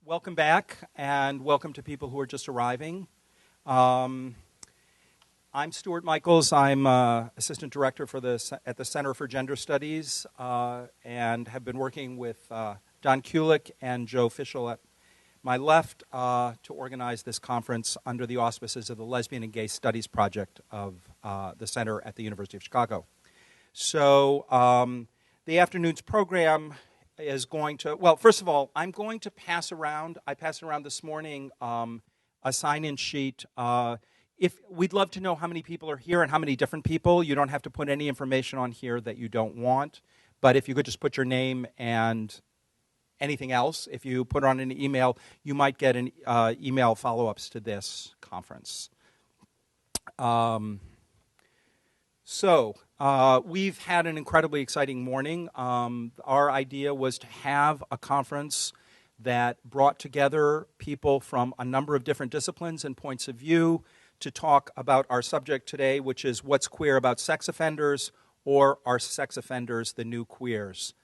Welcome back, and welcome to people who are just arriving. I'm Stuart Michaels. I'm Assistant Director at the Center for Gender Studies and have been working with Don Kulik and Joe Fischel at my left to organize this conference under the auspices of the Lesbian and Gay Studies Project of the Center at the University of Chicago. So the afternoon's program is going to, well, first of all, I'm going to pass around, I passed around this morning a sign-in sheet. If we'd love to know how many people are here and how many different people. You don't have to put any information on here that you don't want, but if you could just put your name and anything else, if you put on an email, you might get an email follow-ups to this conference. We've had an incredibly exciting morning. Our idea was to have a conference that brought together people from a number of different disciplines and points of view to talk about our subject today, which is what's queer about sex offenders, or are sex offenders the new queers?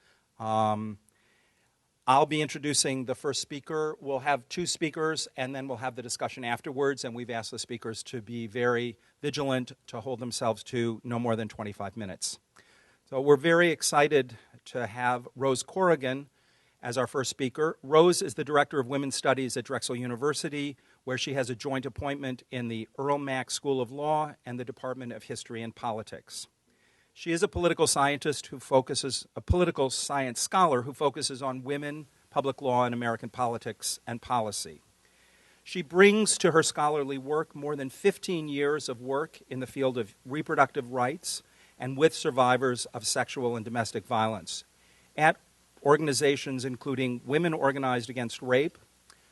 I'll be introducing the first speaker. We'll have two speakers, and then we'll have the discussion afterwards, and we've asked the speakers to be very vigilant to hold themselves to no more than 25 minutes. So we're very excited to have Rose Corrigan as our first speaker. Rose is the Director of Women's Studies at Drexel University, where she has a joint appointment in the Earl Mack School of Law and the Department of History and Politics. She is a political scientist a political science scholar who focuses on women, public law, and American politics and policy. She brings to her scholarly work more than 15 years of work in the field of reproductive rights and with survivors of sexual and domestic violence at organizations including Women Organized Against Rape,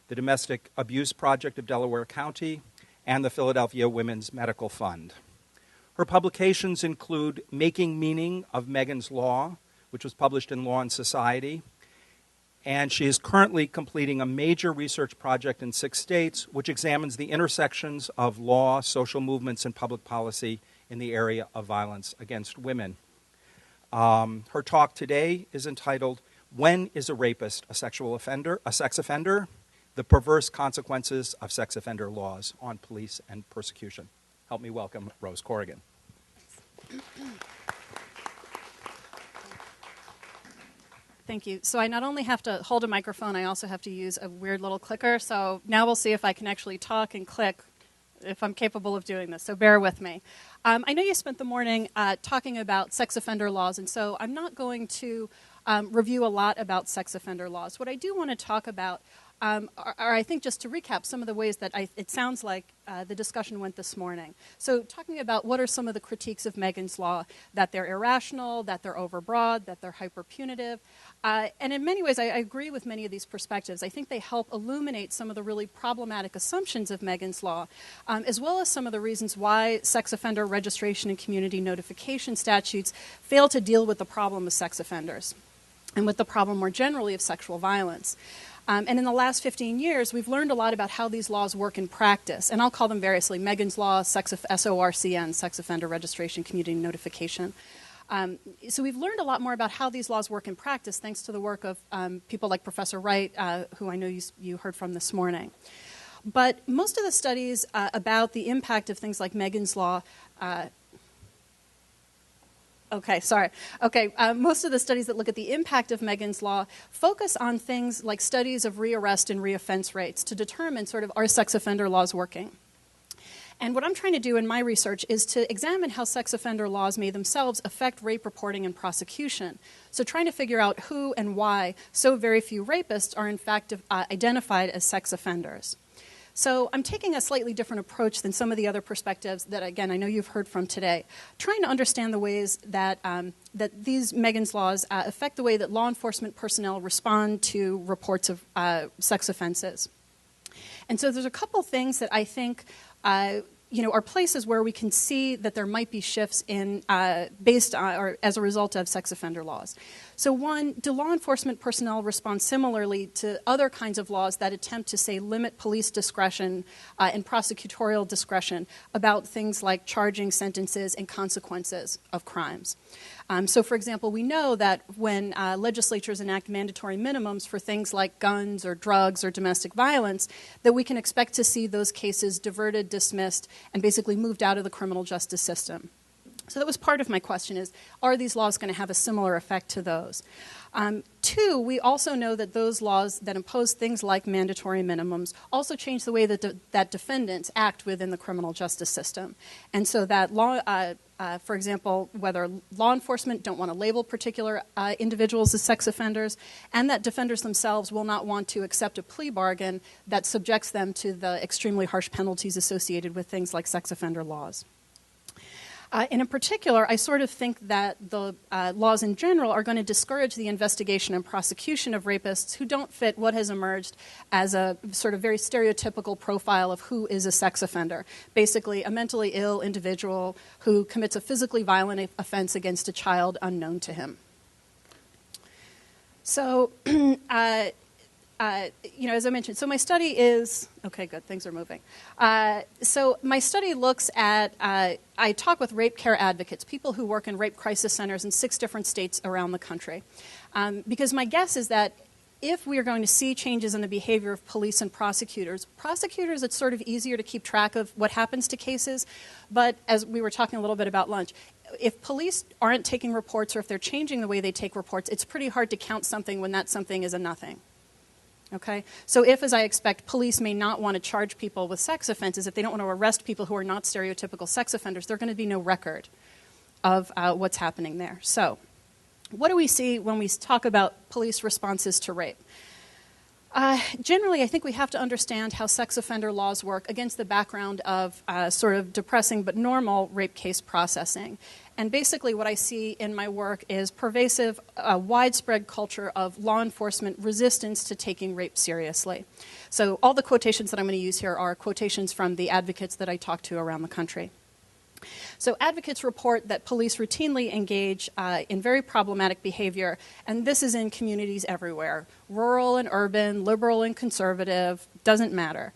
the Domestic Abuse Project of Delaware County, and the Philadelphia Women's Medical Fund. Her publications include Making Meaning of Megan's Law, which was published in Law and Society, and she is currently completing a major research project in 6 states, which examines the intersections of law, social movements, and public policy in the area of violence against women. Her talk today is entitled, When is a Rapist a Sex Offender? The Perverse Consequences of Sex Offender Laws on Police and Persecution. Help me welcome Rose Corrigan. Thank you. So I not only have to hold a microphone, I also have to use a weird little clicker. So now we'll see if I can actually talk and click, if I'm capable of doing this. So bear with me. I know you spent the morning talking about sex offender laws, and so I'm not going to review a lot about sex offender laws. What I do want to talk about are, I think, just to recap some of the ways that it sounds like the discussion went this morning. So talking about what are some of the critiques of Megan's Law, that they're irrational, that they're overbroad, that they're hyper-punitive. And in many ways, I agree with many of these perspectives. I think they help illuminate some of the really problematic assumptions of Megan's Law, as well as some of the reasons why sex offender registration and community notification statutes fail to deal with the problem of sex offenders and with the problem more generally of sexual violence. And in the last 15 years, we've learned a lot about how these laws work in practice. And I'll call them variously: Megan's Law, SORCN, Sex Offender Registration, Community Notification. So we've learned a lot more about how these laws work in practice, thanks to the work of people like Professor Wright, who I know you heard from this morning. But most of the studies about the impact of things like Megan's Law most of the studies that look at the impact of Megan's Law focus on things like studies of rearrest and reoffense rates to determine sort of, are sex offender laws working? And what I'm trying to do in my research is to examine how sex offender laws may themselves affect rape reporting and prosecution. So trying to figure out who and why so very few rapists are in fact identified as sex offenders. So I'm taking a slightly different approach than some of the other perspectives that, again, I know you've heard from today, trying to understand the ways that that these Megan's Laws affect the way that law enforcement personnel respond to reports of sex offenses. And so there's a couple things that I think are places where we can see that there might be shifts in based on or as a result of sex offender laws. So one, do law enforcement personnel respond similarly to other kinds of laws that attempt to, say, limit police discretion and prosecutorial discretion about things like charging sentences and consequences of crimes? So, for example, we know that when legislatures enact mandatory minimums for things like guns or drugs or domestic violence, that we can expect to see those cases diverted, dismissed, and basically moved out of the criminal justice system. So that was part of my question is, are these laws going to have a similar effect to those? Two, we also know that those laws that impose things like mandatory minimums also change the way that defendants act within the criminal justice system. And so that law, for example, whether law enforcement don't want to label particular individuals as sex offenders, and that defenders themselves will not want to accept a plea bargain that subjects them to the extremely harsh penalties associated with things like sex offender laws. And in particular, I sort of think that the laws in general are going to discourage the investigation and prosecution of rapists who don't fit what has emerged as a sort of very stereotypical profile of who is a sex offender. Basically, a mentally ill individual who commits a physically violent offense against a child unknown to him. So, as I mentioned, so my study is, okay, good, things are moving. So my study looks at, I talk with rape care advocates, people who work in rape crisis centers in 6 different states around the country. Because my guess is that if we are going to see changes in the behavior of police and prosecutors, it's sort of easier to keep track of what happens to cases. But as we were talking a little bit about lunch, if police aren't taking reports or if they're changing the way they take reports, it's pretty hard to count something when that something is a nothing. Okay? So if, as I expect, police may not want to charge people with sex offenses, if they don't want to arrest people who are not stereotypical sex offenders, there's going to be no record of what's happening there. So what do we see when we talk about police responses to rape? Generally, I think we have to understand how sex offender laws work against the background of sort of depressing but normal rape case processing. And basically what I see in my work is pervasive, widespread culture of law enforcement resistance to taking rape seriously. So all the quotations that I'm going to use here are quotations from the advocates that I talk to around the country. So advocates report that police routinely engage in very problematic behavior, and this is in communities everywhere, rural and urban, liberal and conservative, doesn't matter.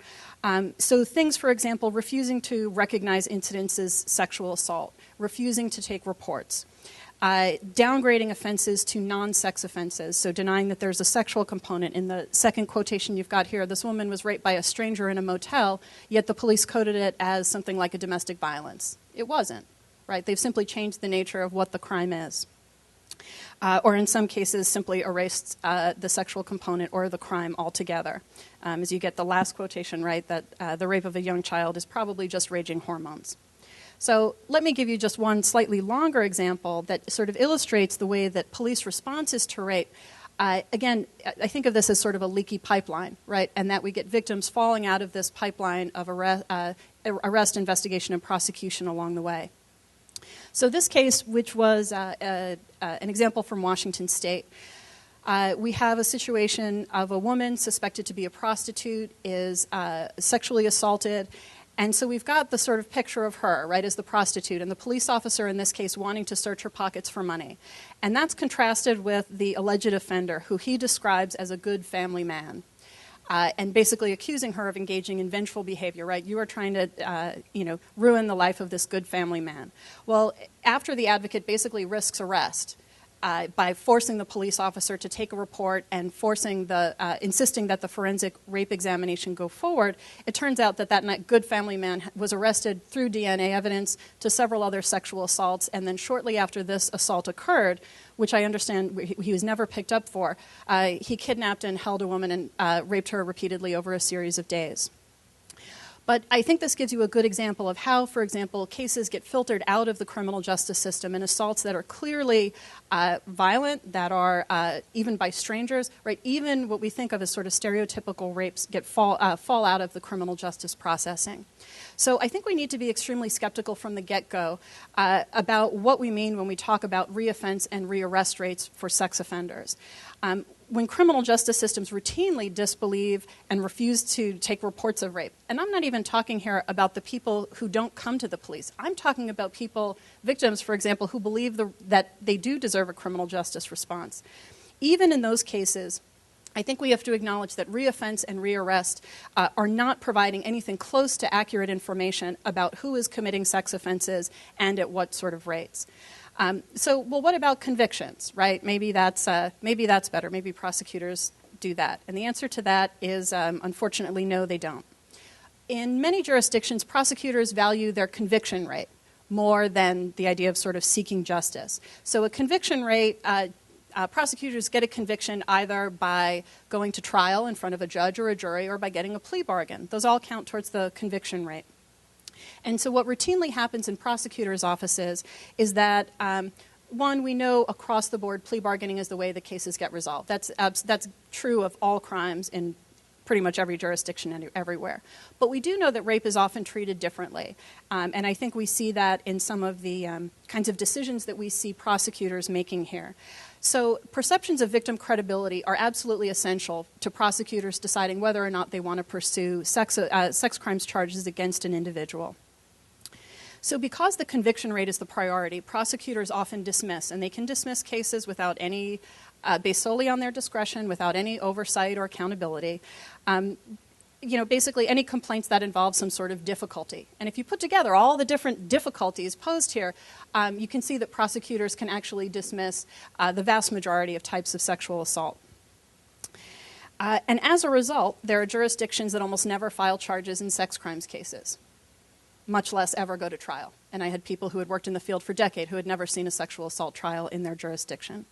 So things, for example, refusing to recognize incidents as sexual assault, refusing to take reports, downgrading offenses to non-sex offenses, so denying that there's a sexual component. In the second quotation you've got here, this woman was raped by a stranger in a motel, yet the police coded it as something like a domestic violence. It wasn't, right? They've simply changed the nature of what the crime is. Or in some cases simply erased the sexual component or the crime altogether. As you get the last quotation, right, that the rape of a young child is probably just raging hormones. So let me give you just one slightly longer example that sort of illustrates the way that police responses to rape, again, I think of this as sort of a leaky pipeline, right, and that we get victims falling out of this pipeline of arrest, investigation, and prosecution along the way. So this case, which was an example from Washington State, we have a situation of a woman suspected to be a prostitute, is sexually assaulted, and so we've got the sort of picture of her, right, as the prostitute, and the police officer in this case wanting to search her pockets for money. And that's contrasted with the alleged offender, who he describes as a good family man. And basically accusing her of engaging in vengeful behavior, right? You are trying to, ruin the life of this good family man. Well, after the advocate basically risks arrest by forcing the police officer to take a report and insisting that the forensic rape examination go forward, it turns out that good family man was arrested through DNA evidence to several other sexual assaults, and then shortly after this assault occurred, which I understand he was never picked up for, he kidnapped and held a woman and raped her repeatedly over a series of days. But I think this gives you a good example of how, for example, cases get filtered out of the criminal justice system and assaults that are clearly violent, that are even by strangers, right? Even what we think of as sort of stereotypical rapes fall out of the criminal justice processing. So I think we need to be extremely skeptical from the get-go about what we mean when we talk about reoffense and rearrest rates for sex offenders. When criminal justice systems routinely disbelieve and refuse to take reports of rape, and I'm not even talking here about the people who don't come to the police. I'm talking about victims, for example, who believe that they do deserve a criminal justice response. Even in those cases, I think we have to acknowledge that reoffense and rearrest are not providing anything close to accurate information about who is committing sex offenses and at what sort of rates. Well, what about convictions, right? Maybe that's better. Maybe prosecutors do that. And the answer to that is, unfortunately, no, they don't. In many jurisdictions, prosecutors value their conviction rate more than the idea of sort of seeking justice. So a conviction rate, prosecutors get a conviction either by going to trial in front of a judge or a jury or by getting a plea bargain. Those all count towards the conviction rate. And so what routinely happens in prosecutors' offices is that, one, we know across the board plea bargaining is the way the cases get resolved. That's true of all crimes in pretty much every jurisdiction everywhere. But we do know that rape is often treated differently. And I think we see that in some of the kinds of decisions that we see prosecutors making here. So perceptions of victim credibility are absolutely essential to prosecutors deciding whether or not they want to pursue sex crimes charges against an individual. So because the conviction rate is the priority, prosecutors often dismiss, and they can dismiss cases without any, based solely on their discretion, without any oversight or accountability. Basically any complaints that involve some sort of difficulty. And if you put together all the different difficulties posed here, you can see that prosecutors can actually dismiss the vast majority of types of sexual assault. And as a result, there are jurisdictions that almost never file charges in sex crimes cases, much less ever go to trial. And I had people who had worked in the field for decades who had never seen a sexual assault trial in their jurisdiction.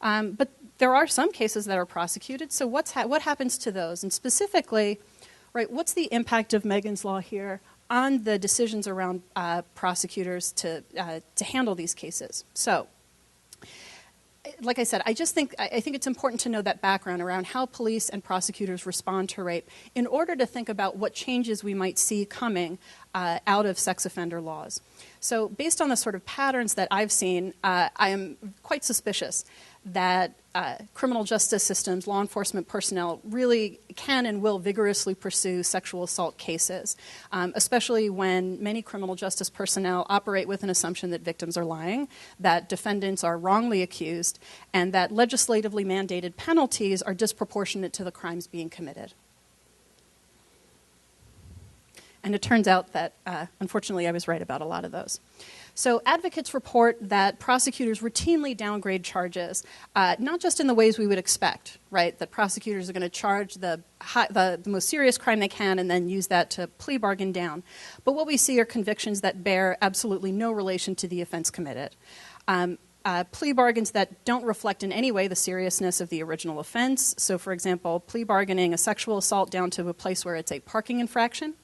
But there are some cases that are prosecuted, so what happens to those? And specifically, right, what's the impact of Megan's Law here on the decisions around prosecutors to handle these cases? So, like I said, I think it's important to know that background around how police and prosecutors respond to rape in order to think about what changes we might see coming out of sex offender laws. So based on the sort of patterns that I've seen, I am quite suspicious that criminal justice systems, law enforcement personnel really can and will vigorously pursue sexual assault cases, especially when many criminal justice personnel operate with an assumption that victims are lying, that defendants are wrongly accused, and that legislatively mandated penalties are disproportionate to the crimes being committed. And it turns out that, unfortunately, I was right about a lot of those. So advocates report that prosecutors routinely downgrade charges, not just in the ways we would expect, right, that prosecutors are going to charge the most serious crime they can and then use that to plea bargain down. But what we see are convictions that bear absolutely no relation to the offense committed. Plea bargains that don't reflect in any way the seriousness of the original offense. So, for example, plea bargaining a sexual assault down to a place where it's a parking infraction.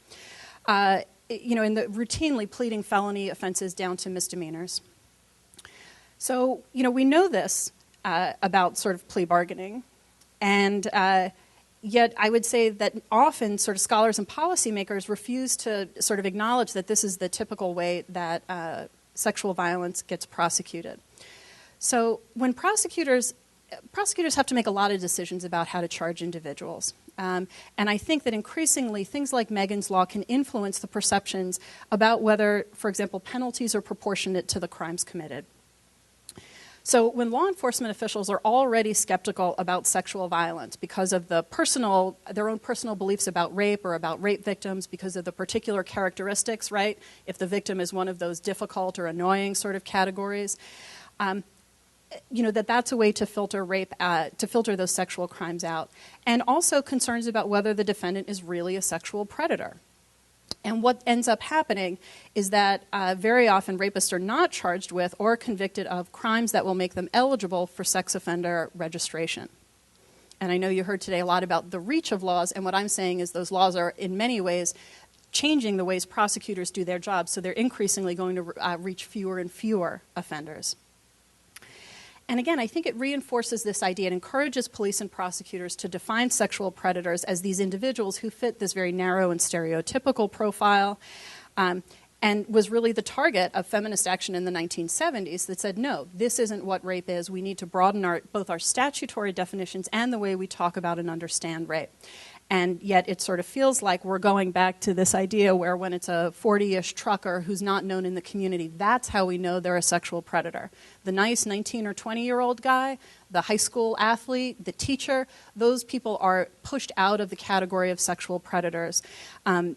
In the routinely pleading felony offenses down to misdemeanors. So, we know this about sort of plea bargaining, and yet I would say that often sort of scholars and policymakers refuse to sort of acknowledge that this is the typical way that sexual violence gets prosecuted. So when prosecutors have to make a lot of decisions about how to charge individuals. And I think that increasingly things like Megan's Law can influence the perceptions about whether, for example, penalties are proportionate to the crimes committed. So when law enforcement officials are already skeptical about sexual violence because of their own personal beliefs about rape or about rape victims, because of the particular characteristics, right, if the victim is one of those difficult or annoying sort of categories, that's a way to filter those sexual crimes out. And also concerns about whether the defendant is really a sexual predator. And what ends up happening is that very often rapists are not charged with or convicted of crimes that will make them eligible for sex offender registration. And I know you heard today a lot about the reach of laws, and what I'm saying is those laws are in many ways changing the ways prosecutors do their jobs, so they're increasingly going to reach fewer and fewer offenders. And again, I think it reinforces this idea. It encourages police and prosecutors to define sexual predators as these individuals who fit this very narrow and stereotypical profile, and was really the target of feminist action in the 1970s that said, no, this isn't what rape is. We need to broaden both our statutory definitions and the way we talk about and understand rape. And yet it sort of feels like we're going back to this idea where when it's a 40-ish trucker who's not known in the community, that's how we know they're a sexual predator. The nice 19 or 20-year-old guy, the high school athlete, the teacher, those people are pushed out of the category of sexual predators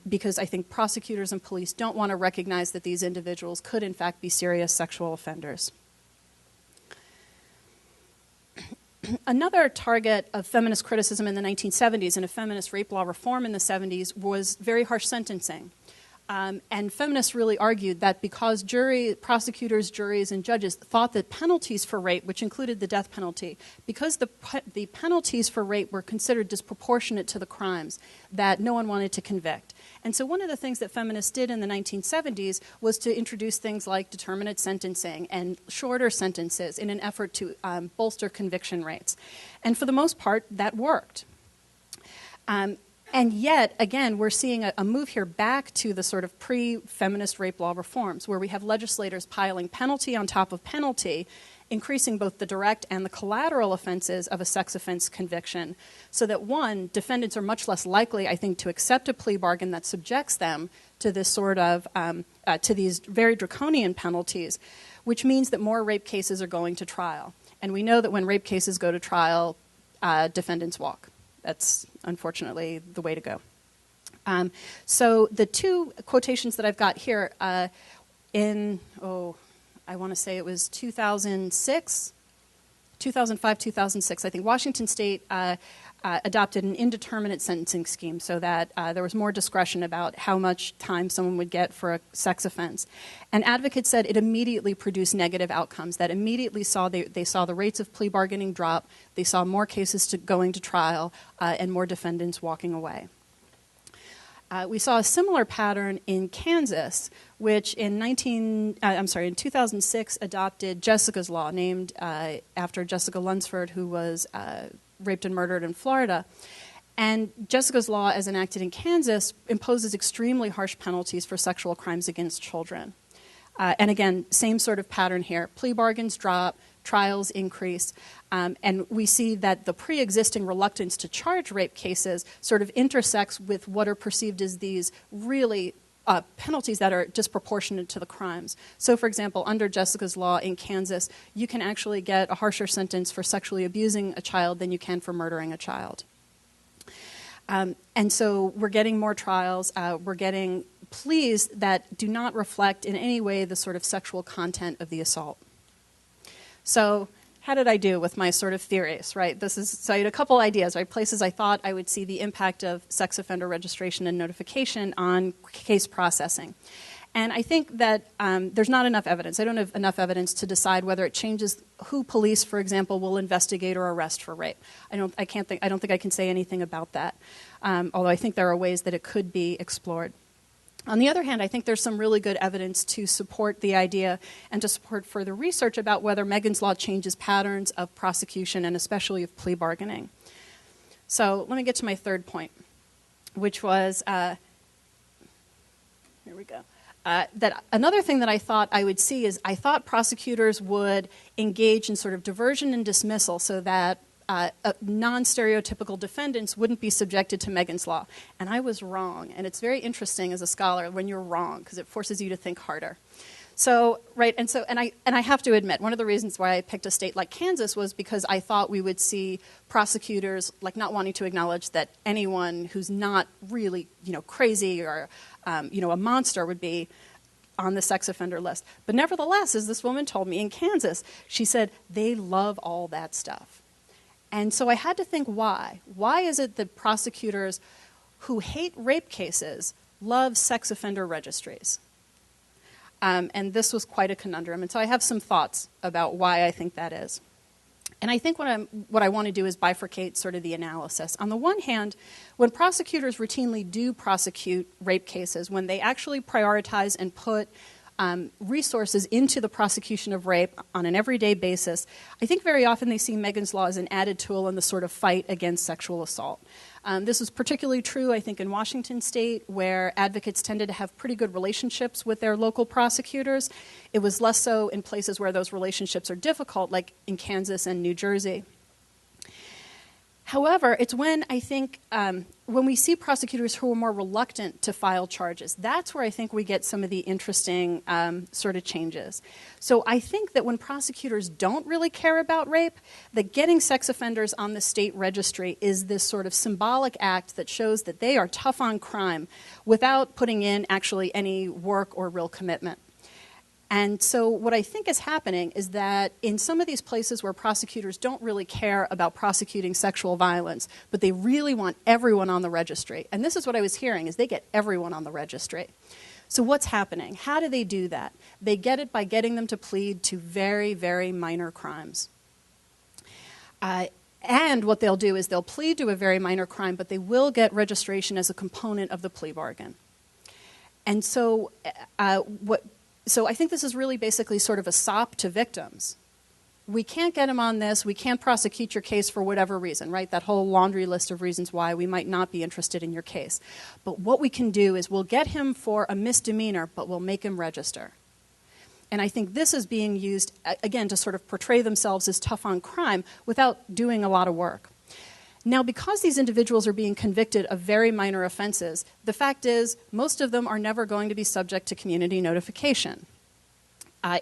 because I think prosecutors and police don't want to recognize that these individuals could in fact be serious sexual offenders. Another target of feminist criticism in the 1970s and of feminist rape law reform in the 70s was very harsh sentencing. And feminists really argued that because prosecutors, juries, and judges thought that penalties for rape, which included the death penalty, because the penalties for rape were considered disproportionate to the crimes, that no one wanted to convict. And so one of the things that feminists did in the 1970s was to introduce things like determinate sentencing and shorter sentences in an effort to bolster conviction rates. And for the most part, that worked. And yet, again, we're seeing a move here back to the sort of pre-feminist rape law reforms, where we have legislators piling penalty on top of penalty, increasing both the direct and the collateral offenses of a sex offense conviction, so that, one, defendants are much less likely, I think, to accept a plea bargain that subjects them to this sort of, to these very draconian penalties, which means that more rape cases are going to trial. And we know that when rape cases go to trial, defendants walk. That's unfortunately the way to go. So the two quotations that I've got here I want to say it was 2005, 2006, I think Washington State adopted an indeterminate sentencing scheme so that there was more discretion about how much time someone would get for a sex offense. And advocates said it immediately produced negative outcomes, that immediately they saw the rates of plea bargaining drop, they saw more cases going to trial, and more defendants walking away. We saw a similar pattern in Kansas, which in 2006 adopted Jessica's Law, named after Jessica Lunsford, who was raped and murdered in Florida. And Jessica's Law, as enacted in Kansas, imposes extremely harsh penalties for sexual crimes against children. And again, same sort of pattern here. Plea bargains drop, trials increase, and we see that the pre-existing reluctance to charge rape cases sort of intersects with what are perceived as these really penalties that are disproportionate to the crimes. So, for example, under Jessica's Law in Kansas, you can actually get a harsher sentence for sexually abusing a child than you can for murdering a child. And so we're getting more trials. We're getting pleas that do not reflect in any way the sort of sexual content of the assault. So how did I do with my sort of theories, right? So I had a couple ideas, right? Places I thought I would see the impact of sex offender registration and notification on case processing. And I think that there's not enough evidence. I don't have enough evidence to decide whether it changes who police, for example, will investigate or arrest for rape. I don't think I can say anything about that, although I think there are ways that it could be explored. On the other hand, I think there's some really good evidence to support the idea and to support further research about whether Megan's Law changes patterns of prosecution and especially of plea bargaining. So let me get to my third point, which was, here we go. That another thing that I thought I would see is I thought prosecutors would engage in sort of diversion and dismissal so that non-stereotypical defendants wouldn't be subjected to Megan's Law. And I was wrong. And it's very interesting as a scholar when you're wrong because it forces you to think harder. So, right, and I have to admit, one of the reasons why I picked a state like Kansas was because I thought we would see prosecutors like not wanting to acknowledge that anyone who's not really, crazy or, a monster would be on the sex offender list. But nevertheless, as this woman told me in Kansas, she said they love all that stuff. And so I had to think why. Why is it that prosecutors who hate rape cases love sex offender registries? And this was quite a conundrum. And so I have some thoughts about why I think that is. And I think what I want to do is bifurcate sort of the analysis. On the one hand, when prosecutors routinely do prosecute rape cases, when they actually prioritize and put resources into the prosecution of rape on an everyday basis, I think very often they see Megan's Law as an added tool in the sort of fight against sexual assault. This was particularly true, I think, in Washington State, where advocates tended to have pretty good relationships with their local prosecutors. It was less so in places where those relationships are difficult, like in Kansas and New Jersey. However, it's when I think when we see prosecutors who are more reluctant to file charges, that's where I think we get some of the interesting sort of changes. So I think that when prosecutors don't really care about rape, that getting sex offenders on the state registry is this sort of symbolic act that shows that they are tough on crime without putting in actually any work or real commitment. And so what I think is happening is that in some of these places where prosecutors don't really care about prosecuting sexual violence, but they really want everyone on the registry, and this is what I was hearing, is they get everyone on the registry. So what's happening? How do they do that? They get it by getting them to plead to very, very minor crimes. And what they'll do is they'll plead to a very minor crime, but they will get registration as a component of the plea bargain. And so So I think this is really basically sort of a sop to victims. We can't get him on this. We can't prosecute your case for whatever reason, right? That whole laundry list of reasons why we might not be interested in your case. But what we can do is we'll get him for a misdemeanor, but we'll make him register. And I think this is being used, again, to sort of portray themselves as tough on crime without doing a lot of work. Now, because these individuals are being convicted of very minor offenses, the fact is most of them are never going to be subject to community notification.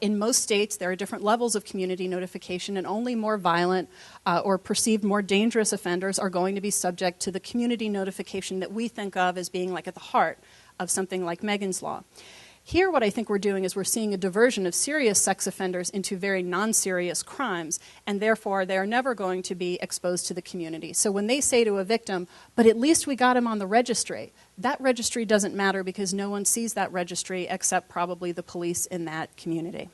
In most states, there are different levels of community notification, and only more violent or perceived more dangerous offenders are going to be subject to the community notification that we think of as being like at the heart of something like Megan's Law. Here, what I think we're doing is we're seeing a diversion of serious sex offenders into very non-serious crimes, and therefore they are never going to be exposed to the community. So when they say to a victim, but at least we got him on the registry, that registry doesn't matter because no one sees that registry except probably the police in that community.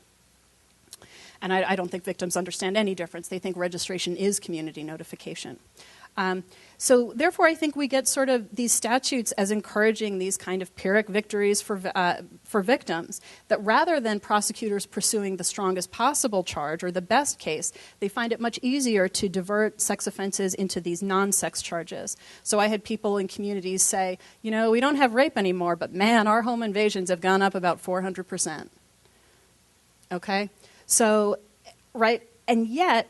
And I don't think victims understand any difference. They think registration is community notification. So therefore, I think we get sort of these statutes as encouraging these kind of Pyrrhic victories for victims, that rather than prosecutors pursuing the strongest possible charge or the best case, they find it much easier to divert sex offenses into these non-sex charges. So I had people in communities say, you know, we don't have rape anymore, but man, our home invasions have gone up about 400%. Okay? So, right, and yet,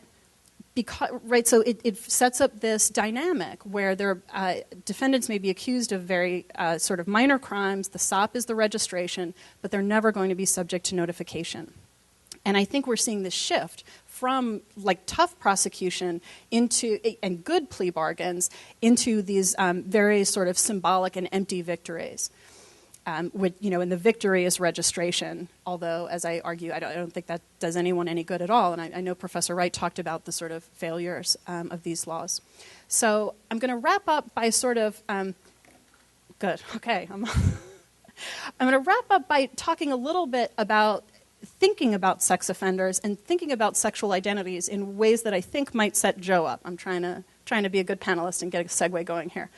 so it sets up this dynamic where defendants may be accused of very sort of minor crimes. The SOP is the registration, but they're never going to be subject to notification. And I think we're seeing this shift from like tough prosecution into and good plea bargains into these very sort of symbolic and empty victories. And the victory is registration, although, as I argue, I don't think that does anyone any good at all. And I know Professor Wright talked about the sort of failures of these laws. So I'm going to wrap up by sort of, good, okay. I'm going to wrap up by talking a little bit about thinking about sex offenders and thinking about sexual identities in ways that I think might set Joe up. I'm trying to be a good panelist and get a segue going here.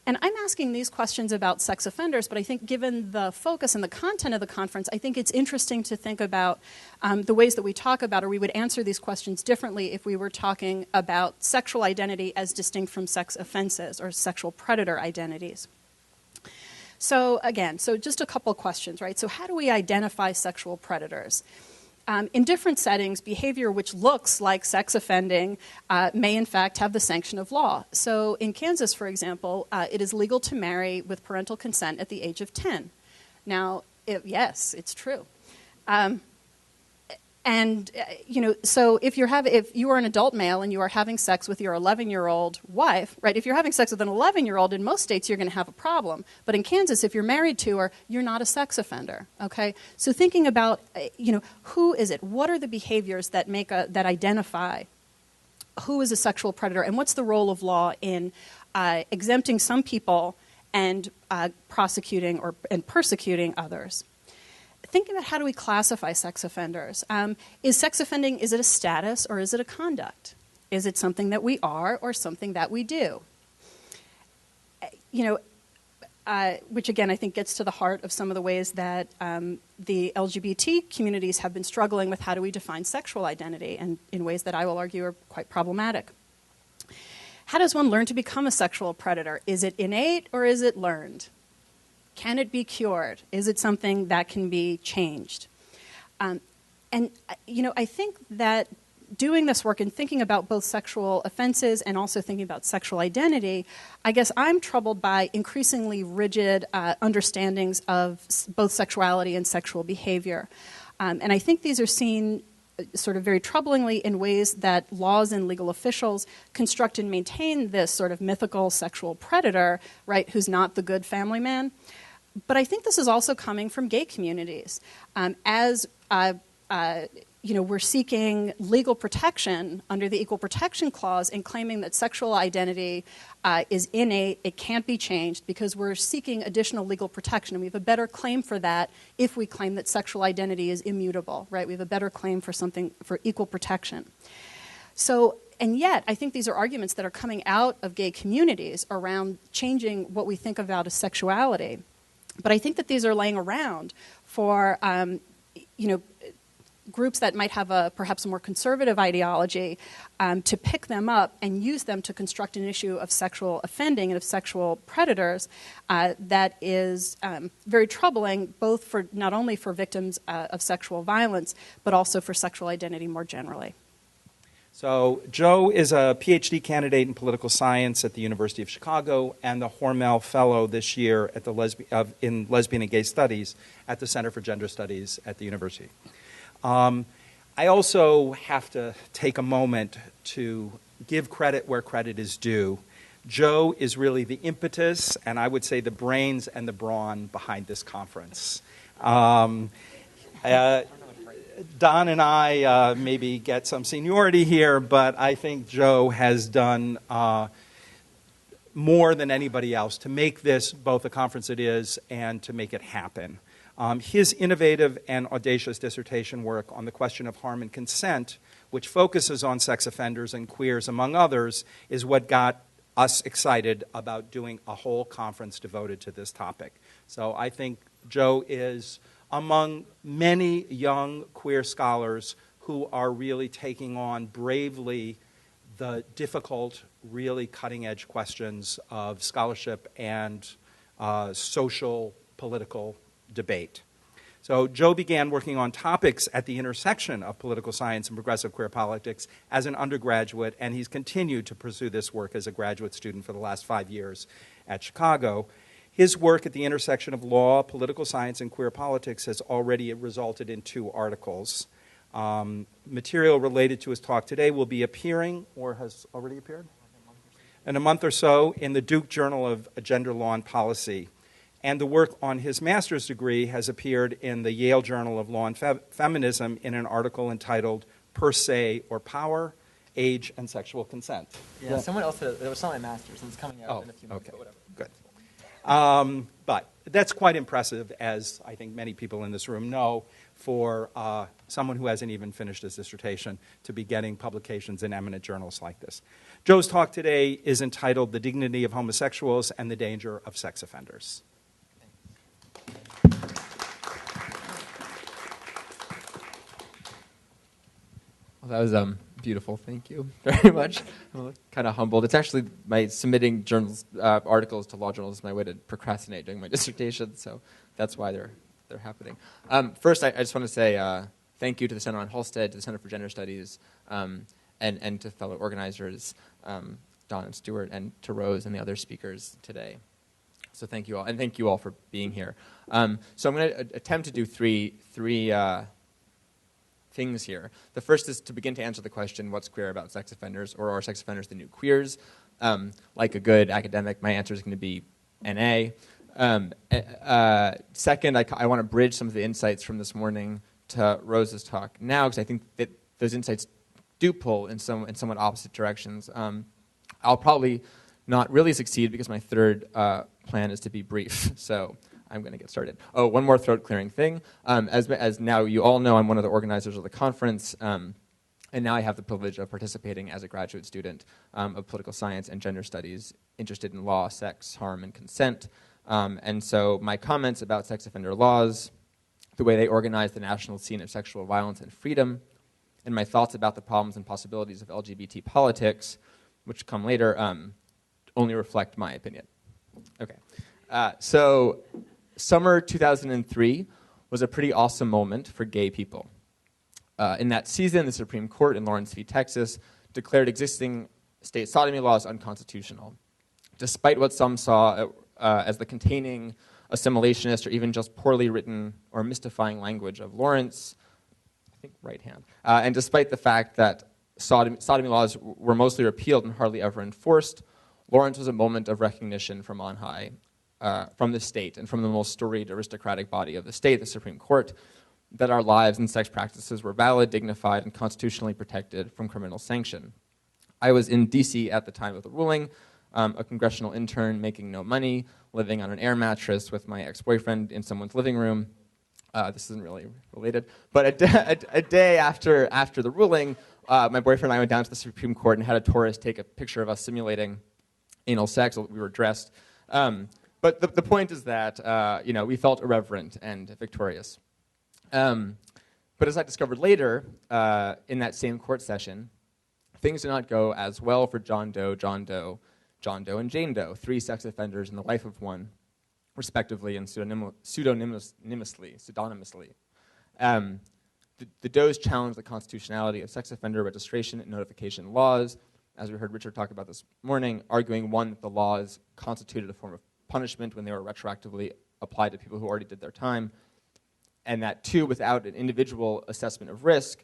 And I'm asking these questions about sex offenders, but I think given the focus and the content of the conference, I think it's interesting to think about the ways that we talk about, or we would answer these questions differently if we were talking about sexual identity as distinct from sex offenses or sexual predator identities. So again, just a couple of questions, right? So how do we identify sexual predators? In different settings, behavior which looks like sex offending may in fact have the sanction of law. So in Kansas, for example, it is legal to marry with parental consent at the age of 10. Now, yes, it's true. So if you are an adult male and you are having sex with your 11-year-old wife, right? If you're having sex with an 11-year-old, in most states you're going to have a problem. But in Kansas, if you're married to her, you're not a sex offender. Okay. So thinking about, who is it? What are the behaviors that that identify who is a sexual predator, and what's the role of law in exempting some people and prosecuting and persecuting others? Think about how do we classify sex offenders. Is sex offending, is it a status or is it a conduct? Is it something that we are or something that we do? Which again I think gets to the heart of some of the ways that the LGBT communities have been struggling with how do we define sexual identity, and in ways that I will argue are quite problematic. How does one learn to become a sexual predator? Is it innate or is it learned? Can it be cured? Is it something that can be changed? I think that doing this work and thinking about both sexual offenses and also thinking about sexual identity, I guess I'm troubled by increasingly rigid understandings of both sexuality and sexual behavior. And I think these are seen sort of very troublingly in ways that laws and legal officials construct and maintain this sort of mythical sexual predator, right, who's not the good family man. But I think this is also coming from gay communities. We're seeking legal protection under the Equal Protection Clause and claiming that sexual identity is innate, it can't be changed, because we're seeking additional legal protection. And we have a better claim for that if we claim that sexual identity is immutable, right? We have a better claim for equal protection. So, and yet, I think these are arguments that are coming out of gay communities around changing what we think about as sexuality. But I think that these are laying around for, groups that might have perhaps a more conservative ideology to pick them up and use them to construct an issue of sexual offending and of sexual predators that is very troubling, both for not only for victims of sexual violence, but also for sexual identity more generally. So Joe is a PhD candidate in political science at the University of Chicago and the Hormel Fellow this year at in Lesbian and Gay Studies at the Center for Gender Studies at the university. I also have to take a moment to give credit where credit is due. Joe is really the impetus, and I would say the brains and the brawn behind this conference. Don and I maybe get some seniority here, but I think Joe has done more than anybody else to make this both a conference it is and to make it happen. His innovative and audacious dissertation work on the question of harm and consent, which focuses on sex offenders and queers, among others, is what got us excited about doing a whole conference devoted to this topic. So I think Joe is among many young queer scholars who are really taking on bravely the difficult, really cutting-edge questions of scholarship and social, political debate. So Joe began working on topics at the intersection of political science and progressive queer politics as an undergraduate, and he's continued to pursue this work as a graduate student for the last 5 years at Chicago. His work at the intersection of law, political science, and queer politics has already resulted in 2 articles. Material related to his talk today will be appearing, or has already appeared, in a month or so in the Duke Journal of Gender Law and Policy. And the work on his master's degree has appeared in the Yale Journal of Law and Feminism in an article entitled Per Se or Power, Age, and Sexual Consent. Yeah, someone else said it was not my master's, and it's coming out in a few months, okay. But whatever. Good. But that's quite impressive, as I think many people in this room know, for someone who hasn't even finished his dissertation to be getting publications in eminent journals like this. Joe's talk today is entitled The Dignity of Homosexuals and the Danger of Sex Offenders. Well, that was beautiful. Thank you very much. I'm kind of humbled. It's actually my submitting journals articles to law journals is my way to procrastinate during my dissertation, so that's why they're happening. First, I just want to say thank you to the Center on Halsted, to the Center for Gender Studies, and to fellow organizers, Don and Stuart, and to Rose and the other speakers today. So thank you all, and thank you all for being here. So I'm going to attempt to do three things here. The first is to begin to answer the question, what's queer about sex offenders, or are sex offenders the new queers? Like a good academic, my answer is going to be NA. Second, I want to bridge some of the insights from this morning to Rose's talk now, because I think that those insights do pull in somewhat opposite directions. I'll probably not really succeed because my third plan is to be brief, so I'm going to get started. Oh, one more throat-clearing thing. As now you all know, I'm one of the organizers of the conference, and now I have the privilege of participating as a graduate student of political science and gender studies, interested in law, sex, harm, and consent. And so my comments about sex offender laws, the way they organize the national scene of sexual violence and freedom, and my thoughts about the problems and possibilities of LGBT politics, which come later, only reflect my opinion. Okay. So summer 2003 was a pretty awesome moment for gay people. In that season, the Supreme Court in Lawrence v. Texas declared existing state sodomy laws unconstitutional, despite what some saw as the containing, assimilationist, or even just poorly written or mystifying language of Lawrence, I think right hand, and despite the fact that sodomy laws were mostly repealed and hardly ever enforced, Lawrence was a moment of recognition from on high, from the state and from the most storied aristocratic body of the state, the Supreme Court, that our lives and sex practices were valid, dignified, and constitutionally protected from criminal sanction. I was in D.C. at the time of the ruling, a congressional intern making no money, living on an air mattress with my ex-boyfriend in someone's living room. This isn't really related, but a day after the ruling, my boyfriend and I went down to the Supreme Court and had a tourist take a picture of us simulating anal sex. We were dressed. But the point is that we felt irreverent and victorious. But as I discovered later, in that same court session, things did not go as well for John Doe, and Jane Doe, 3 sex offenders in the life of one, respectively, and pseudonymously. The Does challenged the constitutionality of sex offender registration and notification laws, as we heard Richard talk about this morning, arguing, one, that the laws constituted a form of punishment when they were retroactively applied to people who already did their time, and that, 2, without an individual assessment of risk,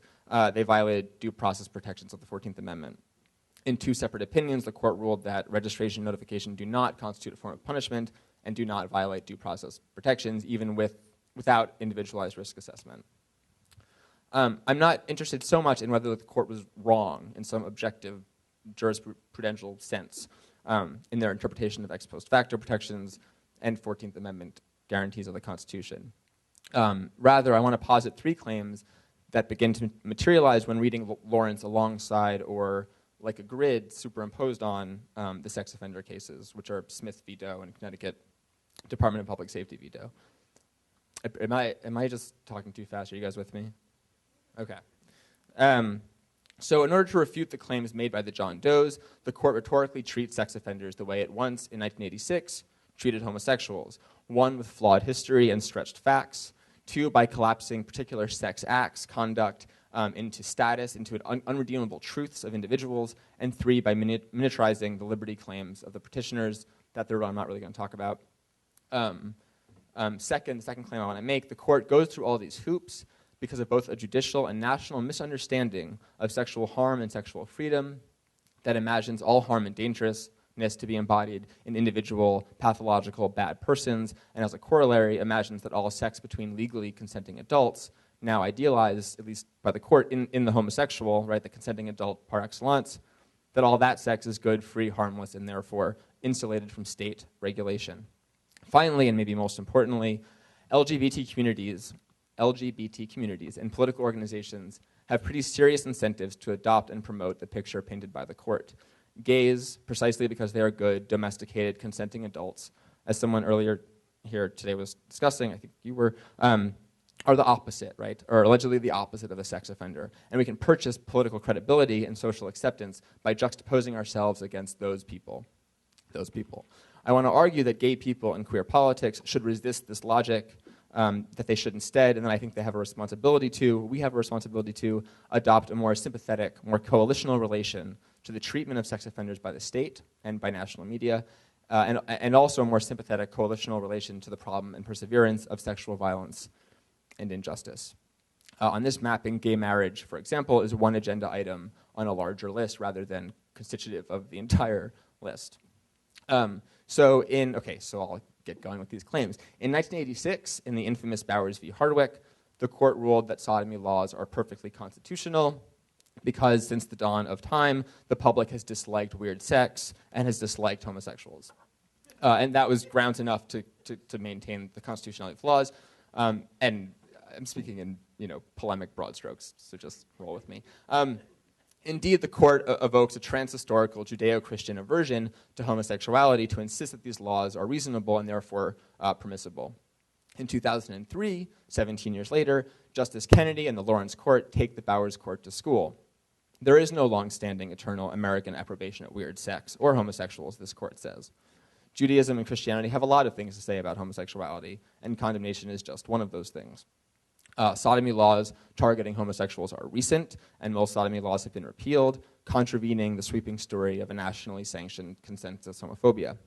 they violated due process protections of the 14th Amendment. In 2 separate opinions, the court ruled that registration and notification do not constitute a form of punishment and do not violate due process protections, even without individualized risk assessment. I'm not interested so much in whether the court was wrong in some objective jurisprudential sense in their interpretation of ex post facto protections and 14th Amendment guarantees of the Constitution. Rather, I want to posit 3 claims that begin to materialize when reading Lawrence alongside or like a grid superimposed on the sex offender cases, which are Smith v. Doe and Connecticut Department of Public Safety v. Doe. Am I just talking too fast? Are you guys with me? Okay. So in order to refute the claims made by the John Does, the court rhetorically treats sex offenders the way it once, in 1986, treated homosexuals. 1, with flawed history and stretched facts. 2, by collapsing particular sex acts, conduct, into status, into unredeemable truths of individuals. And 3, by miniaturizing the liberty claims of the petitioners. That third one I'm not really going to talk about. The second claim I want to make, the court goes through all these hoops because of both a judicial and national misunderstanding of sexual harm and sexual freedom that imagines all harm and dangerousness to be embodied in individual, pathological, bad persons, and as a corollary, imagines that all sex between legally consenting adults, now idealized, at least by the court, in the homosexual, right, the consenting adult par excellence, that all that sex is good, free, harmless, and therefore insulated from state regulation. Finally, and maybe most importantly, LGBT communities and political organizations have pretty serious incentives to adopt and promote the picture painted by the court. Gays, precisely because they are good, domesticated, consenting adults, as someone earlier here today was discussing, I think you were, are the opposite, right? Or allegedly the opposite of a sex offender. And we can purchase political credibility and social acceptance by juxtaposing ourselves against those people. I want to argue that gay people in queer politics should resist this logic, that they should instead, and then I think we have a responsibility to adopt a more sympathetic, more coalitional relation to the treatment of sex offenders by the state and by national media, and also a more sympathetic coalitional relation to the problem and perseverance of sexual violence and injustice. On this mapping, gay marriage, for example, is one agenda item on a larger list rather than constitutive of the entire list. So I'll get going with these claims. In 1986, in the infamous Bowers v. Hardwick, the court ruled that sodomy laws are perfectly constitutional because since the dawn of time, the public has disliked weird sex and has disliked homosexuals. And that was grounds enough to maintain the constitutionality of laws. And I'm speaking in polemic broad strokes, so just roll with me. Indeed, the court evokes a trans-historical Judeo-Christian aversion to homosexuality to insist that these laws are reasonable and therefore permissible. In 2003, 17 years later, Justice Kennedy and the Lawrence Court take the Bowers Court to school. There is no long-standing eternal American approbation of weird sex or homosexuals, this court says. Judaism and Christianity have a lot of things to say about homosexuality, and condemnation is just one of those things. Sodomy laws targeting homosexuals are recent, and most sodomy laws have been repealed, contravening the sweeping story of a nationally sanctioned consensus homophobia.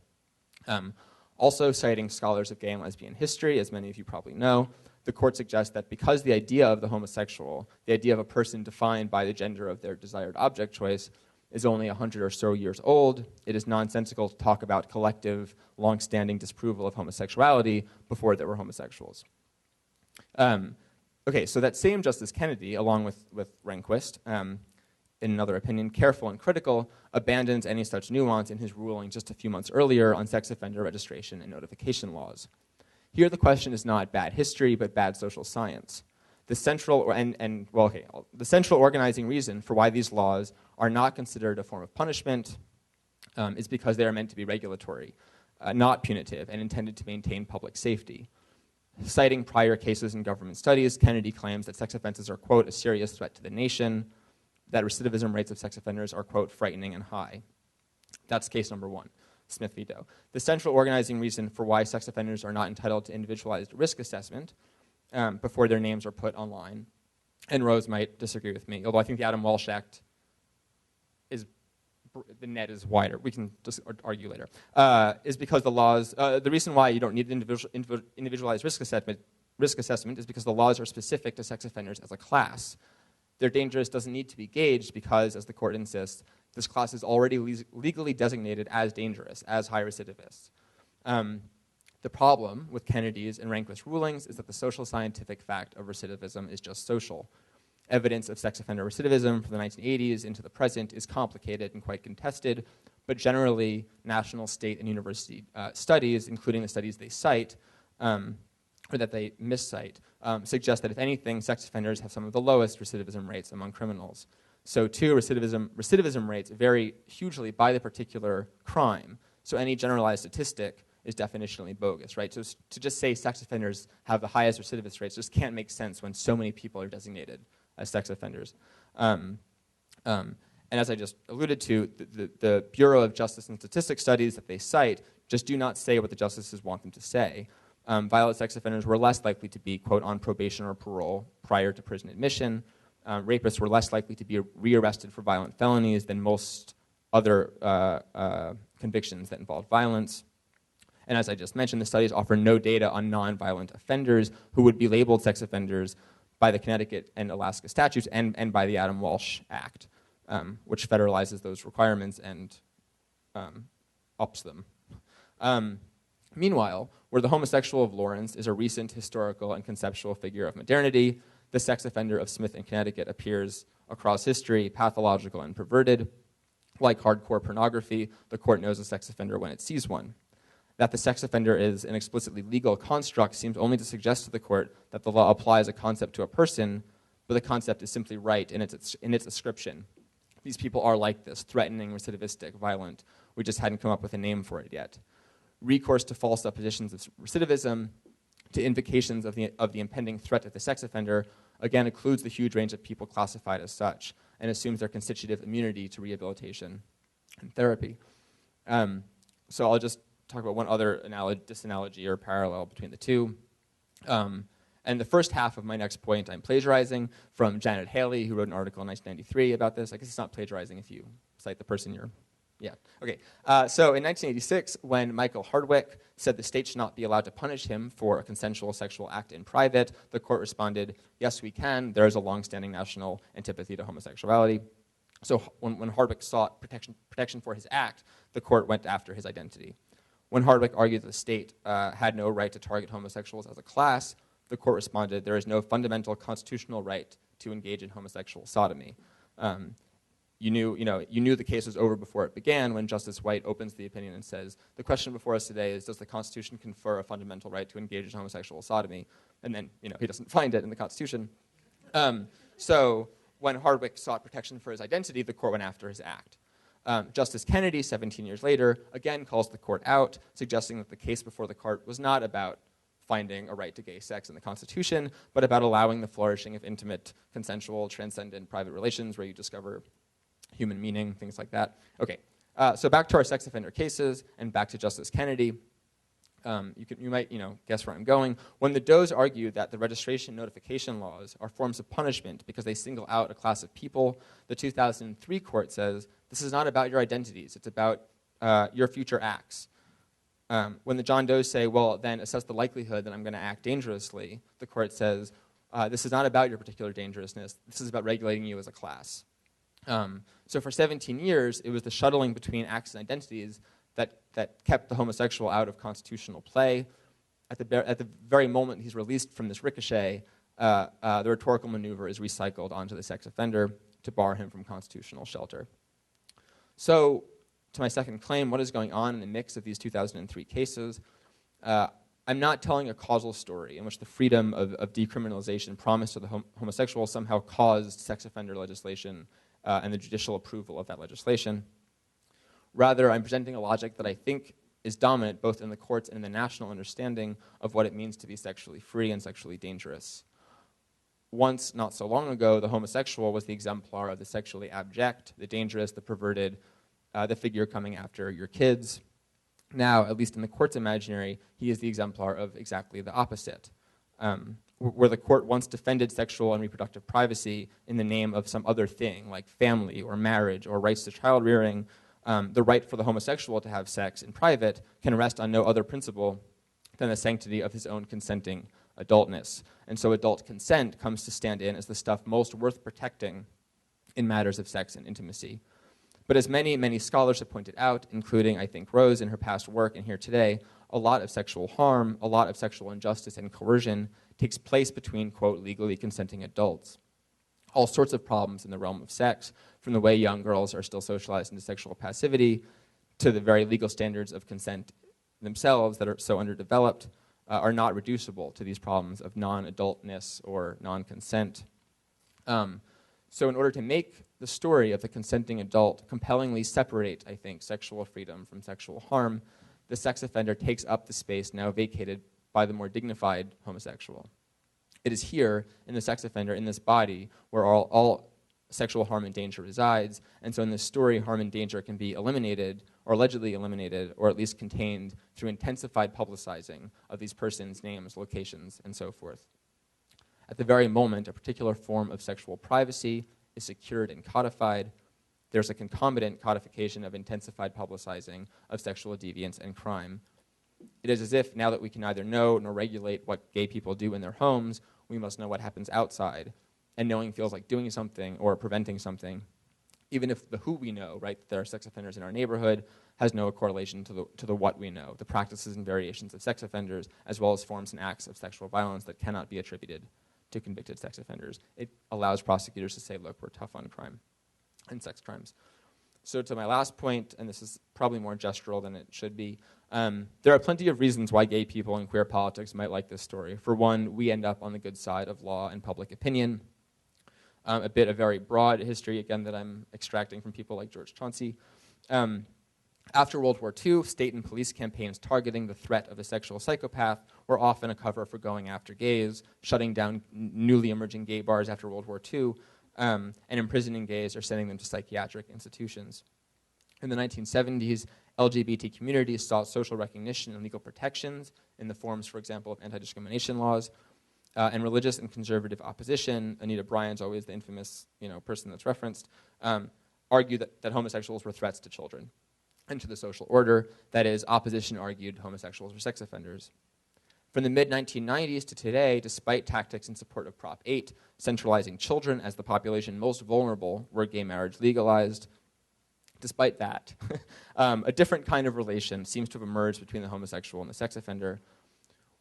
Also, citing scholars of gay and lesbian history, as many of you probably know, the court suggests that because the idea of the homosexual, the idea of a person defined by the gender of their desired object choice, is only 100 or so years old, it is nonsensical to talk about collective, long-standing disapproval of homosexuality before there were homosexuals. Okay, so that same Justice Kennedy, along with Rehnquist, in another opinion, careful and critical, abandons any such nuance in his ruling just a few months earlier on sex offender registration and notification laws. Here the question is not bad history, but bad social science. The central organizing reason for why these laws are not considered a form of punishment is because they are meant to be regulatory, not punitive, and intended to maintain public safety. Citing prior cases in government studies, Kennedy claims that sex offenses are, quote, a serious threat to the nation, that recidivism rates of sex offenders are, quote, frightening and high. That's case number one, Smith v. Doe. The central organizing reason for why sex offenders are not entitled to individualized risk assessment before their names are put online, and Rose might disagree with me, although I think the Adam Walsh Act the net is wider. We can just argue later. Is because the laws, the reason why you don't need individualized risk assessment is because the laws are specific to sex offenders as a class. Their dangerous doesn't need to be gauged because, as the court insists, this class is already legally designated as dangerous, as high recidivists. The problem with Kennedy's and Rehnquist's rulings is that the social scientific fact of recidivism is just social. Evidence of sex offender recidivism from the 1980s into the present is complicated and quite contested, but generally national, state, and university studies, including the studies they cite, or that they miscite, suggest that if anything, sex offenders have some of the lowest recidivism rates among criminals. So too, recidivism rates vary hugely by the particular crime. So any generalized statistic is definitionally bogus, right? So to just say sex offenders have the highest recidivist rates just can't make sense when so many people are designated as sex offenders. And as I just alluded to, the Bureau of Justice and Statistics studies that they cite just do not say what the justices want them to say. Violent sex offenders were less likely to be, quote, on probation or parole prior to prison admission. Rapists were less likely to be rearrested for violent felonies than most other convictions that involved violence. And as I just mentioned, the studies offer no data on nonviolent offenders who would be labeled sex offenders by the Connecticut and Alaska statutes and by the Adam Walsh Act, which federalizes those requirements and ups them. Meanwhile, where the homosexual of Lawrence is a recent historical and conceptual figure of modernity, the sex offender of Smith and Connecticut appears across history, pathological and perverted. Like hardcore pornography, the court knows a sex offender when it sees one. That the sex offender is an explicitly legal construct seems only to suggest to the court that the law applies a concept to a person, but the concept is simply right in its description. These people are like this, threatening, recidivistic, violent. We just hadn't come up with a name for it yet. Recourse to false suppositions of recidivism, to invocations of the impending threat of the sex offender, again includes the huge range of people classified as such, and assumes their constitutive immunity to rehabilitation and therapy. So I'll just talk about one other disanalogy or parallel between the two. And the first half of my next point I'm plagiarizing from Janet Haley, who wrote an article in 1993 about this. I guess it's not plagiarizing if you cite the person you're... Yeah, okay. So in 1986, when Michael Hardwick said the state should not be allowed to punish him for a consensual sexual act in private, the court responded, yes, we can. There is a longstanding national antipathy to homosexuality. So when Hardwick sought protection for his act, the court went after his identity. When Hardwick argued that the state had no right to target homosexuals as a class, the court responded, there is no fundamental constitutional right to engage in homosexual sodomy. You knew the case was over before it began when Justice White opens the opinion and says, the question before us today is, does the Constitution confer a fundamental right to engage in homosexual sodomy? And then, he doesn't find it in the Constitution. So when Hardwick sought protection for his identity, the court went after his act. Justice Kennedy, 17 years later, again calls the court out, suggesting that the case before the court was not about finding a right to gay sex in the Constitution, but about allowing the flourishing of intimate, consensual, transcendent private relations where you discover human meaning, things like that. Okay, so back to our sex offender cases and back to Justice Kennedy. You might guess where I'm going. When the Does argue that the registration notification laws are forms of punishment because they single out a class of people, the 2003 court says this is not about your identities. It's about your future acts. When the John Does say, well, then assess the likelihood that I'm going to act dangerously, the court says this is not about your particular dangerousness. This is about regulating you as a class. So for 17 years, it was the shuttling between acts and identities that kept the homosexual out of constitutional play. At the very moment he's released from this ricochet, the rhetorical maneuver is recycled onto the sex offender to bar him from constitutional shelter. So, to my second claim, what is going on in the mix of these 2003 cases? I'm not telling a causal story in which the freedom of decriminalization promised to the homosexual somehow caused sex offender legislation and the judicial approval of that legislation. Rather, I'm presenting a logic that I think is dominant both in the courts and in the national understanding of what it means to be sexually free and sexually dangerous. Once, not so long ago, the homosexual was the exemplar of the sexually abject, the dangerous, the perverted, the figure coming after your kids. Now, at least in the court's imaginary, he is the exemplar of exactly the opposite. Where the court once defended sexual and reproductive privacy in the name of some other thing, like family or marriage or rights to child rearing, the right for the homosexual to have sex in private can rest on no other principle than the sanctity of his own consenting adultness. And so adult consent comes to stand in as the stuff most worth protecting in matters of sex and intimacy. But as many, many scholars have pointed out, including, I think, Rose in her past work and here today, a lot of sexual harm, a lot of sexual injustice and coercion takes place between, quote, legally consenting adults. All sorts of problems in the realm of sex, from the way young girls are still socialized into sexual passivity to the very legal standards of consent themselves that are so underdeveloped, are not reducible to these problems of non-adultness or non-consent. So in order to make the story of the consenting adult compellingly separate, I think, sexual freedom from sexual harm, the sex offender takes up the space now vacated by the more dignified homosexual. It is here, in the sex offender, in this body, where all sexual harm and danger resides. And so in this story, harm and danger can be eliminated, or allegedly eliminated, or at least contained through intensified publicizing of these persons' names, locations, and so forth. At the very moment, a particular form of sexual privacy is secured and codified. There's a concomitant codification of intensified publicizing of sexual deviance and crime. It is as if now that we can neither know nor regulate what gay people do in their homes, we must know what happens outside. And knowing feels like doing something or preventing something, even if the who we know, right, that there are sex offenders in our neighborhood, has no correlation to the what we know, the practices and variations of sex offenders, as well as forms and acts of sexual violence that cannot be attributed to convicted sex offenders. It allows prosecutors to say, look, we're tough on crime and sex crimes. So to my last point, and this is probably more gestural than it should be, there are plenty of reasons why gay people in queer politics might like this story. For one, we end up on the good side of law and public opinion. A bit of very broad history, again, that I'm extracting from people like George Chauncey. After World War II, state and police campaigns targeting the threat of a sexual psychopath were often a cover for going after gays, shutting down newly emerging gay bars after World War II, and imprisoning gays or sending them to psychiatric institutions. In the 1970s, LGBT communities sought social recognition and legal protections in the forms, for example, of anti-discrimination laws. And religious and conservative opposition, Anita Bryant's always the infamous person that's referenced, argued that homosexuals were threats to children and to the social order. That is, opposition argued homosexuals were sex offenders. From the mid-1990s to today, despite tactics in support of Prop 8, centralizing children as the population most vulnerable were gay marriage legalized, despite that, a different kind of relation seems to have emerged between the homosexual and the sex offender,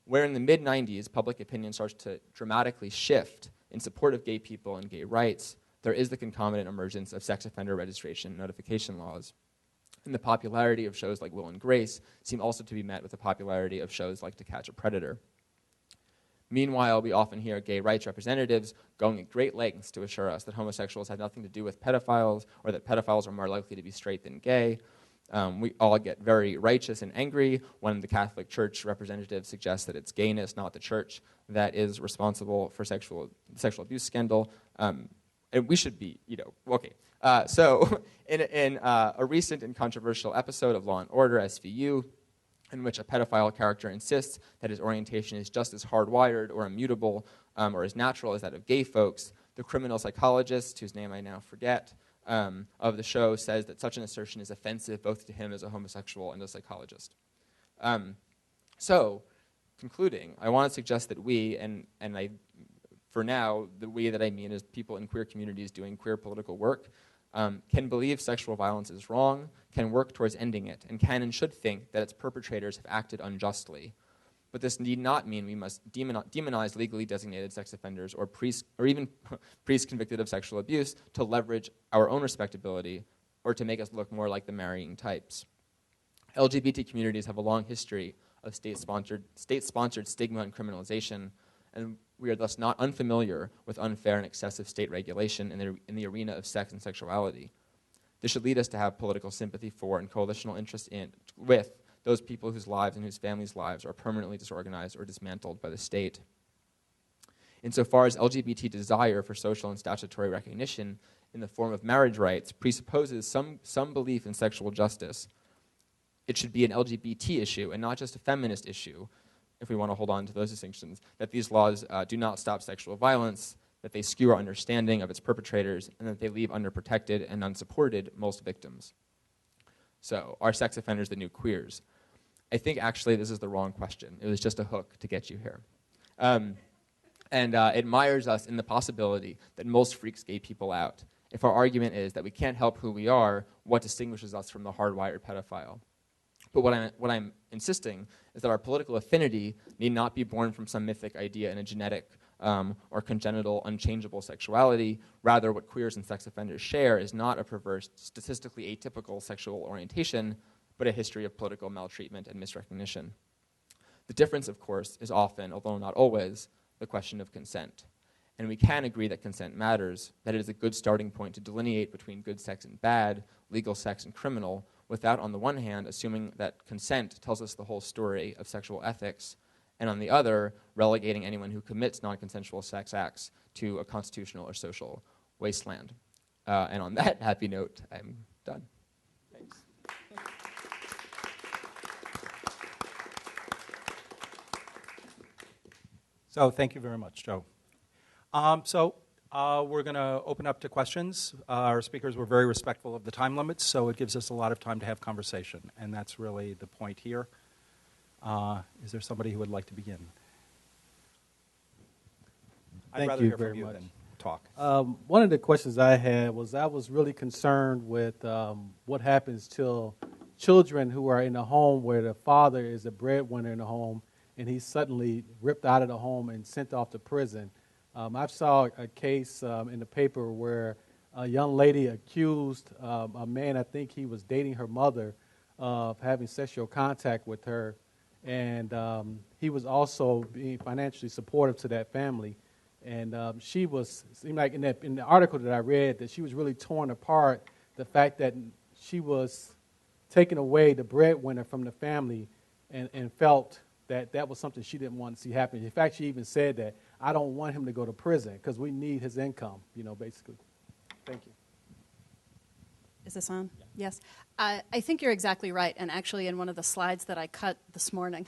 where in the mid-90s, public opinion starts to dramatically shift in support of gay people and gay rights. There is the concomitant emergence of sex offender registration notification laws. And the popularity of shows like Will and Grace seem also to be met with the popularity of shows like To Catch a Predator. Meanwhile, we often hear gay rights representatives going at great lengths to assure us that homosexuals have nothing to do with pedophiles, or that pedophiles are more likely to be straight than gay. We all get very righteous and angry when the Catholic Church representative suggests that it's gayness, not the church, that is responsible for sexual abuse scandal. And we should be, okay. So in a recent and controversial episode of Law & Order, SVU, in which a pedophile character insists that his orientation is just as hardwired or immutable or as natural as that of gay folks, the criminal psychologist, whose name I now forget, of the show says that such an assertion is offensive both to him as a homosexual and a psychologist. So, concluding, I want to suggest that we, and for now, the we that I mean is people in queer communities doing queer political work, can believe sexual violence is wrong, can work towards ending it, and can and should think that its perpetrators have acted unjustly. But this need not mean we must demonize legally designated sex offenders or even priests convicted of sexual abuse to leverage our own respectability or to make us look more like the marrying types. LGBT communities have a long history of state-sponsored stigma and criminalization, and we are thus not unfamiliar with unfair and excessive state regulation in the arena of sex and sexuality. This should lead us to have political sympathy for and coalitional interest with those people whose lives and whose families' lives are permanently disorganized or dismantled by the state. Insofar as LGBT desire for social and statutory recognition in the form of marriage rights presupposes some belief in sexual justice, it should be an LGBT issue and not just a feminist issue, if we want to hold on to those distinctions, that these laws do not stop sexual violence, that they skew our understanding of its perpetrators, and that they leave underprotected and unsupported most victims. So, are sex offenders the new queers? I think actually this is the wrong question. It was just a hook to get you here. It mires us in the possibility that most freaks gay people out. If our argument is that we can't help who we are, what distinguishes us from the hardwired pedophile? But what I'm insisting is that our political affinity need not be born from some mythic idea in a genetic or congenital unchangeable sexuality. Rather, what queers and sex offenders share is not a perverse, statistically atypical sexual orientation, but a history of political maltreatment and misrecognition. The difference, of course, is often, although not always, the question of consent. And we can agree that consent matters, that it is a good starting point to delineate between good sex and bad, legal sex and criminal, without, on the one hand, assuming that consent tells us the whole story of sexual ethics, and on the other, relegating anyone who commits non-consensual sex acts to a constitutional or social wasteland. And on that happy note, I'm done. Thanks. So thank you very much, Joe. We're going to open up to questions. Our speakers were very respectful of the time limits, so it gives us a lot of time to have conversation, and that's really the point here. Is there somebody who would like to begin? I'd rather hear from you than talk. One of the questions I had was I was really concerned with what happens to children who are in a home where the father is a breadwinner in the home, and he's suddenly ripped out of the home and sent off to prison. I saw a case in the paper where a young lady accused a man, I think he was dating her mother, of having sexual contact with her, and he was also being financially supportive to that family. And she was, seemed like in the article that I read, that she was really torn apart, the fact that she was taking away the breadwinner from the family and felt that that was something she didn't want to see happen. In fact, she even said that, I don't want him to go to prison because we need his income, basically. Thank you. Is this on? Yeah. Yes. I think you're exactly right. And actually, in one of the slides that I cut this morning,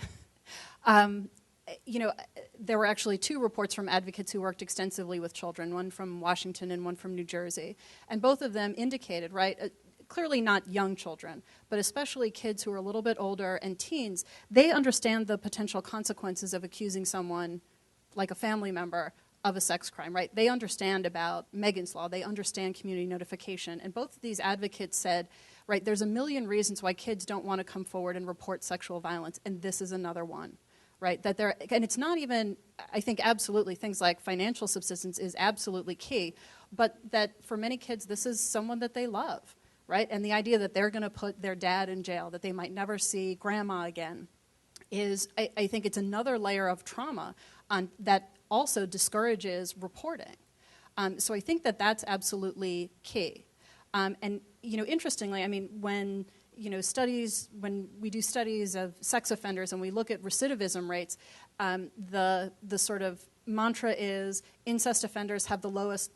there were actually two reports from advocates who worked extensively with children, one from Washington and one from New Jersey. And both of them indicated, right, clearly not young children, but especially kids who are a little bit older and teens, they understand the potential consequences of accusing someone, like a family member, of a sex crime, right? They understand about Megan's Law. They understand community notification. And both of these advocates said, right, there's a million reasons why kids don't want to come forward and report sexual violence, and this is another one, right? And it's not even, I think absolutely things like financial subsistence is absolutely key, but that for many kids, this is someone that they love, right? And the idea that they're going to put their dad in jail, that they might never see grandma again, is, I think it's another layer of trauma that also discourages reporting. So I think that that's absolutely key. And, interestingly, I mean, when we do studies of sex offenders and we look at recidivism rates, the sort of mantra is incest offenders have the lowest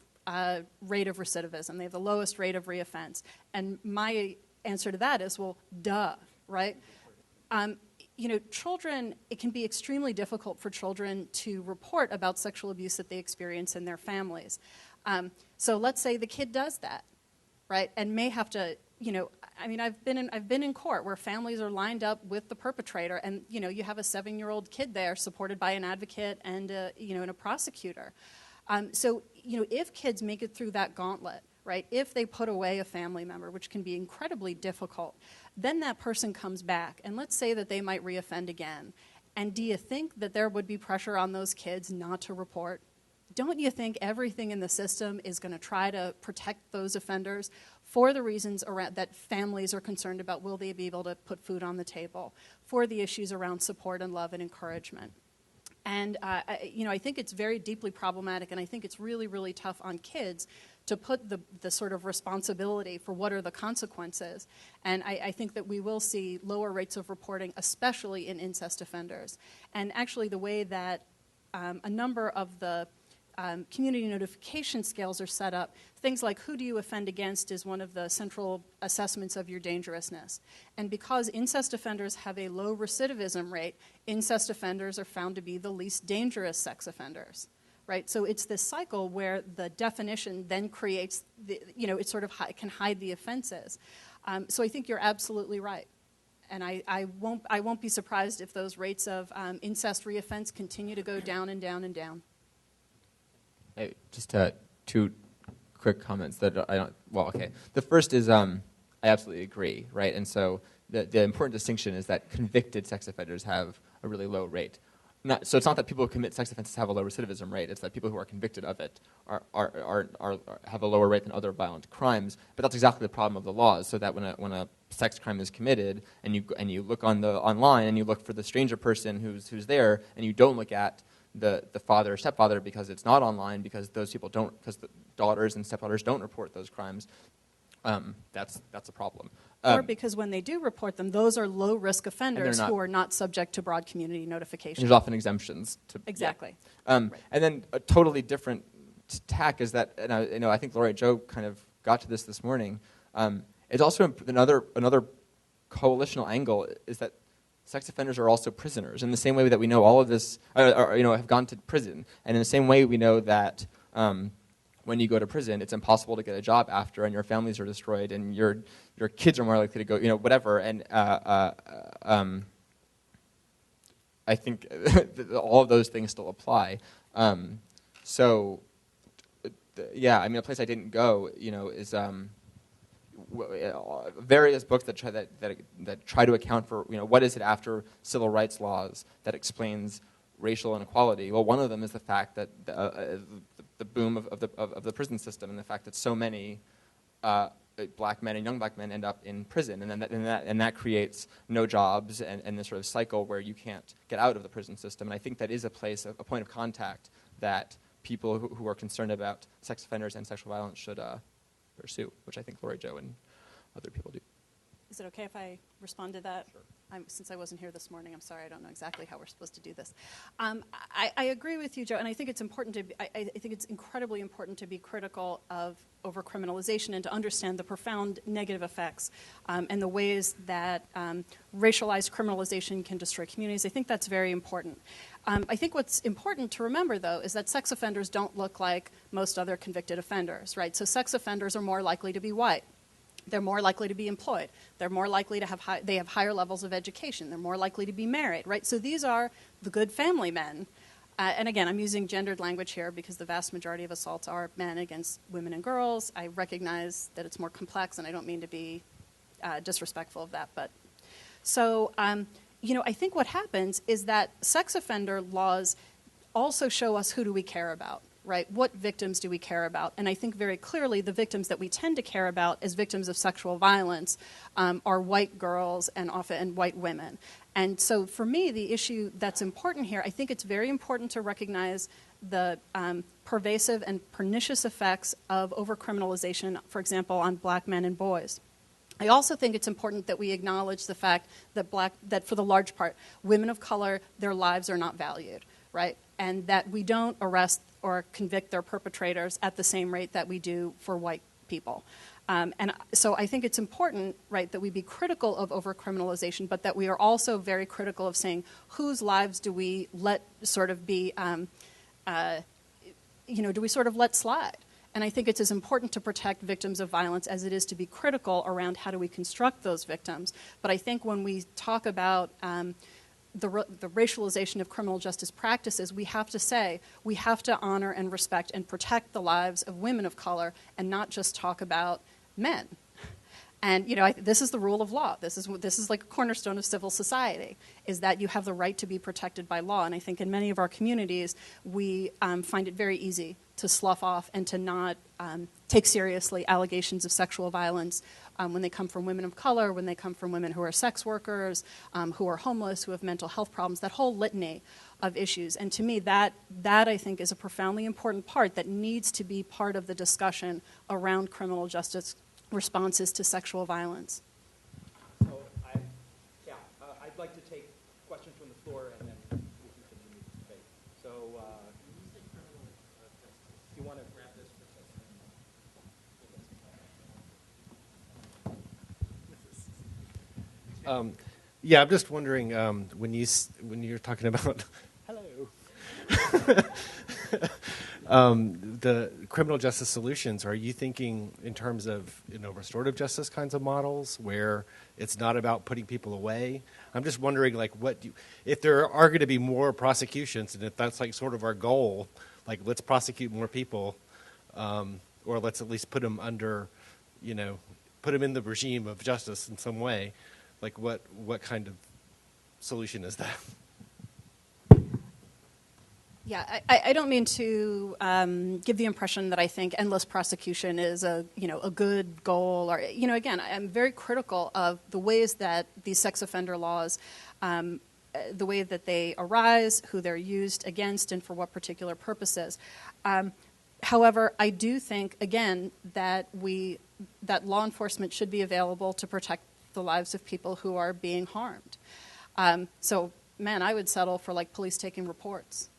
rate of recidivism. They have the lowest rate of reoffense. And my answer to that is, well, duh, right? children, it can be extremely difficult for children to report about sexual abuse that they experience in their families. So let's say the kid does that, right, and may have to, I've been in court where families are lined up with the perpetrator, and you have a 7-year-old kid there supported by an advocate and and a prosecutor. So if kids make it through that gauntlet, right, if they put away a family member, which can be incredibly difficult, then that person comes back, and let's say that they might reoffend again. And do you think that there would be pressure on those kids not to report? Don't you think everything in the system is going to try to protect those offenders for the reasons around that families are concerned about, will they be able to put food on the table, for the issues around support and love and encouragement? And I think it's very deeply problematic, and I think it's really, really tough on kids to put the sort of responsibility for what are the consequences. And I think that we will see lower rates of reporting, especially in incest offenders. And actually the way that a number of the community notification scales are set up, things like who do you offend against is one of the central assessments of your dangerousness. And because incest offenders have a low recidivism rate, incest offenders are found to be the least dangerous sex offenders. Right, so it's this cycle where the definition then creates, it sort of can hide the offenses. So I think you're absolutely right, and I won't be surprised if those rates of incest reoffense continue to go down and down and down. Hey, just two quick comments that I don't. Well, okay. The first is I absolutely agree, right? And so the important distinction is that convicted sex offenders have a really low rate. So it's not that people who commit sex offenses have a low recidivism rate. It's that people who are convicted of it have a lower rate than other violent crimes. But that's exactly the problem of the laws. So that when a sex crime is committed and you look online and you look for the stranger person who's there, and you don't look at the father or stepfather because it's not online, because those people don't, because the daughters and stepdaughters don't report those crimes. That's a problem. Or because when they do report them, those are low-risk offenders who are not subject to broad community notification. There's often exemptions. Exactly. Yeah. Right. And then a totally different tack is that, and I think Lori Joe kind of got to this morning. It's also another coalitional angle is that sex offenders are also prisoners. In the same way that we know all of this, have gone to prison, and in the same way we know that. When you go to prison, it's impossible to get a job after, and your families are destroyed, and your kids are more likely to go, whatever. And I think all of those things still apply. A place I didn't go, is various books that try to account for, what is it after civil rights laws that explains racial inequality. Well, one of them is the fact that the boom of the prison system, and the fact that so many black men and young black men end up in prison, and that creates no jobs and this sort of cycle where you can't get out of the prison system. And I think that is a point of contact that people who are concerned about sex offenders and sexual violence should pursue, which I think Lori Joe and other people do. Is it okay if I respond to that? Sure. Since I wasn't here this morning, I'm sorry, I don't know exactly how we're supposed to do this. I agree with you, Joe, and I think it's important I think it's incredibly important to be critical of overcriminalization and to understand the profound negative effects and the ways that racialized criminalization can destroy communities. I think that's very important. I think what's important to remember, though, is that sex offenders don't look like most other convicted offenders, right? So sex offenders are more likely to be white. They're more likely to be employed. They're more likely to have they have higher levels of education. They're more likely to be married, right? So these are the good family men. And again, I'm using gendered language here because the vast majority of assaults are men against women and girls. I recognize that it's more complex, and I don't mean to be disrespectful of that. But so, I think what happens is that sex offender laws also show us who do we care about. Right? What victims do we care about? And I think very clearly the victims that we tend to care about as victims of sexual violence are white girls and often white women. And so for me, the issue that's important here, I think it's very important to recognize the pervasive and pernicious effects of overcriminalization, for example, on black men and boys. I also think it's important that we acknowledge the fact that for the large part, women of color, their lives are not valued, right? And that we don't arrest or convict their perpetrators at the same rate that we do for white people. And so I think it's important, right, that we be critical of overcriminalization, but that we are also very critical of saying whose lives do we let sort of be, do we sort of let slide? And I think it's as important to protect victims of violence as it is to be critical around how do we construct those victims. But I think when we talk about the racialization of criminal justice practices, we have to say we have to honor and respect and protect the lives of women of color and not just talk about men. And this is the rule of law. This is like a cornerstone of civil society, is that you have the right to be protected by law. And I think in many of our communities, we find it very easy to slough off and to not take seriously allegations of sexual violence when they come from women of color, when they come from women who are sex workers, who are homeless, who have mental health problems, that whole litany of issues. And to me, that I think is a profoundly important part that needs to be part of the discussion around criminal justice responses to sexual violence. So I'd like to take questions from the floor and then we can continue the debate. So do you want to grab this for us? Yeah, I'm just wondering when you're talking about hello. The criminal justice solutions, are you thinking in terms of restorative justice kinds of models where it's not about putting people away? I'm just wondering, like, if there are going to be more prosecutions, and if that's like sort of our goal, like let's prosecute more people, or let's at least put them under, put them in the regime of justice in some way. Like, what kind of solution is that? Yeah, I don't mean to give the impression that I think endless prosecution is a good goal, or again, I'm very critical of the ways that these sex offender laws, the way that they arise, who they're used against, and for what particular purposes. However, I do think again that law enforcement should be available to protect the lives of people who are being harmed. So, man, I would settle for like police taking reports.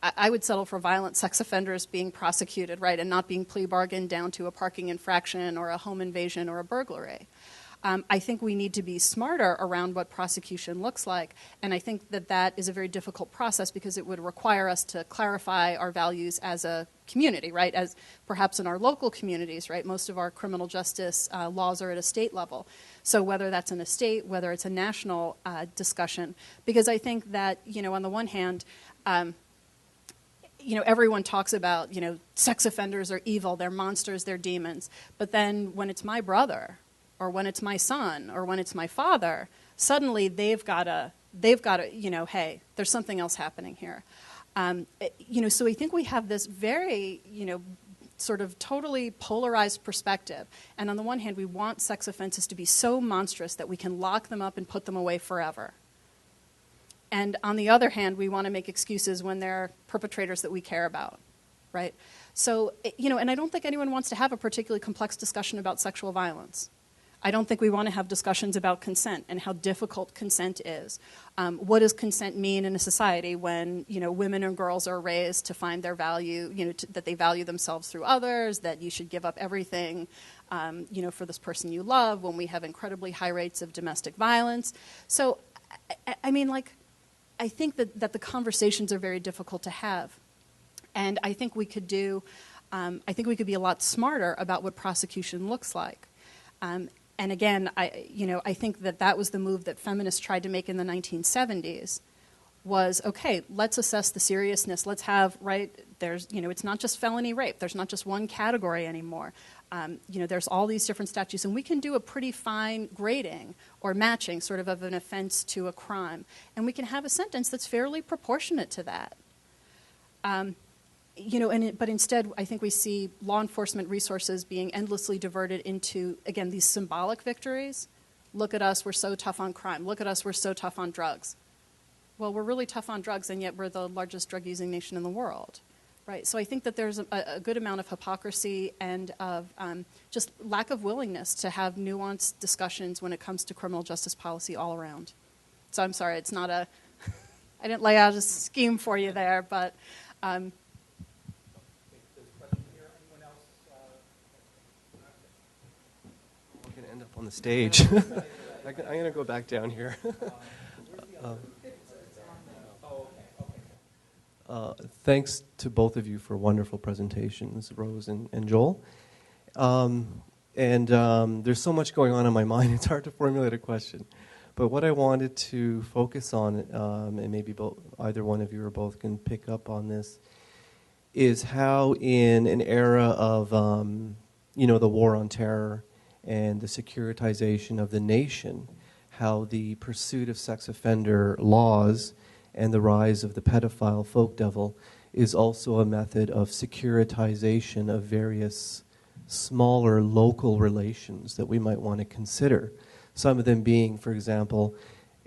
I would settle for violent sex offenders being prosecuted, right, and not being plea bargained down to a parking infraction or a home invasion or a burglary. I think we need to be smarter around what prosecution looks like, and I think that is a very difficult process because it would require us to clarify our values as a community, right, as perhaps in our local communities, right, most of our criminal justice laws are at a state level. So whether that's in a state, whether it's a national discussion, because I think that, on the one hand, everyone talks about, sex offenders are evil, they're monsters, they're demons. But then when it's my brother, or when it's my son, or when it's my father, suddenly they've got to, hey, there's something else happening here. So I think we have this very, sort of totally polarized perspective. And on the one hand, we want sex offenses to be so monstrous that we can lock them up and put them away forever. And on the other hand, we want to make excuses when they're perpetrators that we care about, right? So, and I don't think anyone wants to have a particularly complex discussion about sexual violence. I don't think we want to have discussions about consent and how difficult consent is. What does consent mean in a society when, women and girls are raised to find their value, that they value themselves through others, that you should give up everything, for this person you love, when we have incredibly high rates of domestic violence. So, I think that the conversations are very difficult to have. And I think we could be a lot smarter about what prosecution looks like. And again, I think that was the move that feminists tried to make in the 1970s was, okay, let's assess the seriousness. Let's have, right, it's not just felony rape. There's not just one category anymore. There's all these different statutes, and we can do a pretty fine grading or matching sort of an offense to a crime. And we can have a sentence that's fairly proportionate to that. But instead, I think we see law enforcement resources being endlessly diverted into, again, these symbolic victories. Look at us, we're so tough on crime. Look at us, we're so tough on drugs. Well, we're really tough on drugs, and yet we're the largest drug-using nation in the world, right? So I think that there's a good amount of hypocrisy and of just lack of willingness to have nuanced discussions when it comes to criminal justice policy all around. So I'm sorry, it's not I didn't lay out a scheme for you there, but... on the stage. I'm going to go back down here. Thanks to both of you for wonderful presentations, Rose and Joel. There's so much going on in my mind, it's hard to formulate a question. But what I wanted to focus on, and maybe either one of you or both can pick up on this, is how in an era of the war on terror and the securitization of the nation, how the pursuit of sex offender laws and the rise of the pedophile folk devil is also a method of securitization of various smaller local relations that we might want to consider. Some of them being, for example,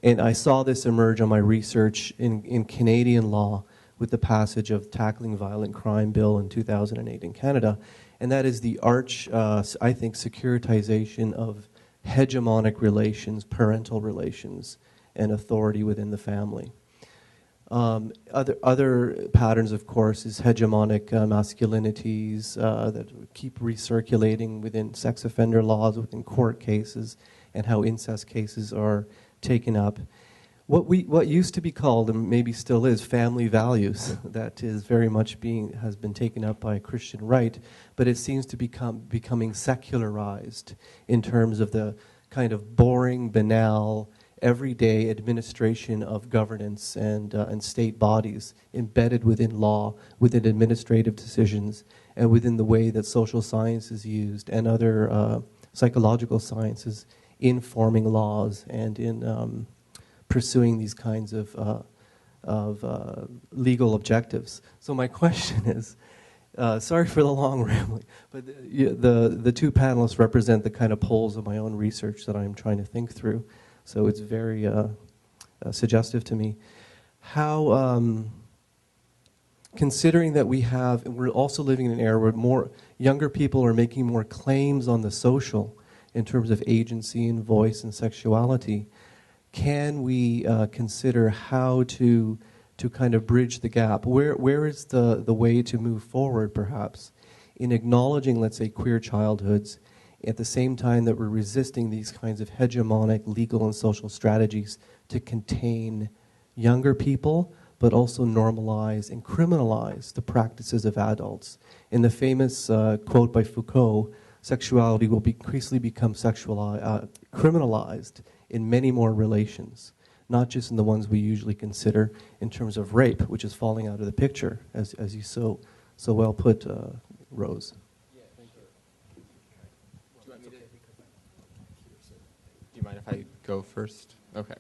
and I saw this emerge on my research in Canadian law with the passage of Tackling Violent Crime Bill in 2008 in Canada, and that is the I think, securitization of hegemonic relations, parental relations, and authority within the family. Other patterns, of course, is hegemonic masculinities that keep recirculating within sex offender laws, within court cases, and how incest cases are taken up. What used to be called, and maybe still is, family values, that is very much has been taken up by Christian right, but it seems to becoming secularized in terms of the kind of boring, banal, everyday administration of governance and state bodies embedded within law, within administrative decisions, and within the way that social science is used and other psychological sciences in forming laws and in pursuing these kinds of legal objectives. So my question is, sorry for the long rambling, but the two panelists represent the kind of poles of my own research that I'm trying to think through. So it's very suggestive to me. How, considering that we're also living in an era where more younger people are making more claims on the social in terms of agency and voice and sexuality, can we consider how to kind of bridge the gap? Where is the way to move forward, perhaps, in acknowledging, let's say, queer childhoods, at the same time that we're resisting these kinds of hegemonic legal and social strategies to contain younger people, but also normalize and criminalize the practices of adults? In the famous quote by Foucault, sexuality will increasingly become criminalized in many more relations, not just in the ones we usually consider in terms of rape, which is falling out of the picture, as you so well put, Rose. Do you mind if I go first? Okay.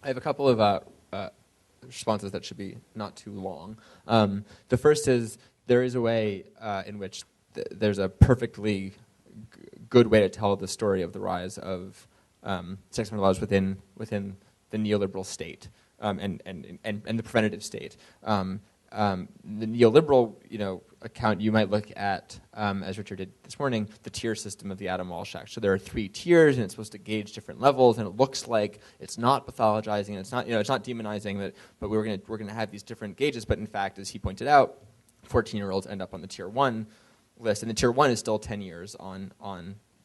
I have a couple of responses that should be not too long. The first is there is a way in which there's a perfectly good way to tell the story of the rise of sex offender laws within the neoliberal state and the preventative state. The neoliberal, account, you might look at, as Richard did this morning, the tier system of the Adam Walsh Act. So there are 3 tiers, and it's supposed to gauge different levels, and it looks like it's not pathologizing, and it's not demonizing, but we're going to have these different gauges. But in fact, as he pointed out, 14-year-olds end up on the tier 1 list, and the tier 1 is still 10 years on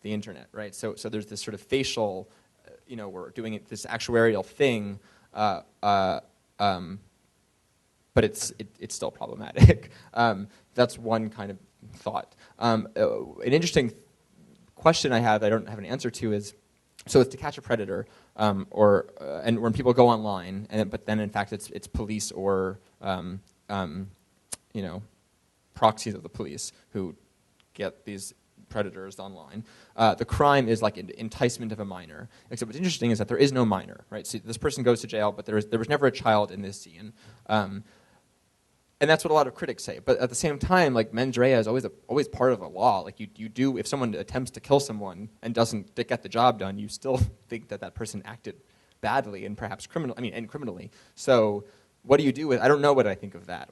the internet, right? So there's this sort of facial, we're doing this actuarial thing. But it's still problematic. That's one kind of thought. An interesting question I have that I don't have an answer to is, so it's To Catch a Predator, and when people go online, but then in fact it's police or proxies of the police who get these predators online. The crime is like enticement of a minor. Except what's interesting is that there is no minor, right? So this person goes to jail, but there was never a child in this scene. And that's what a lot of critics say. But at the same time, like, mens rea is always part of the law. Like, you do, if someone attempts to kill someone and doesn't get the job done, you still think that person acted badly and perhaps criminally. So what do you do with? I don't know what I think of that.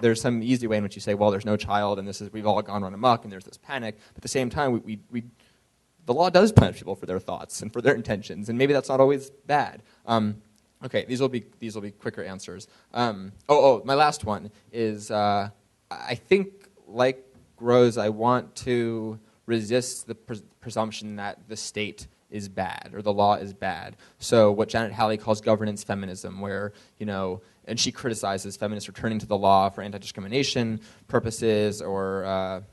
There's some easy way in which you say, well, there's no child, and we've all gone run amok, and there's this panic. But at the same time, the law does punish people for their thoughts and for their intentions, and maybe that's not always bad. Okay, these will be quicker answers. My last one is I think, like Rose, I want to resists the presumption that the state is bad or the law is bad. So what Janet Halley calls governance feminism, where, and she criticizes feminists returning to the law for anti-discrimination purposes or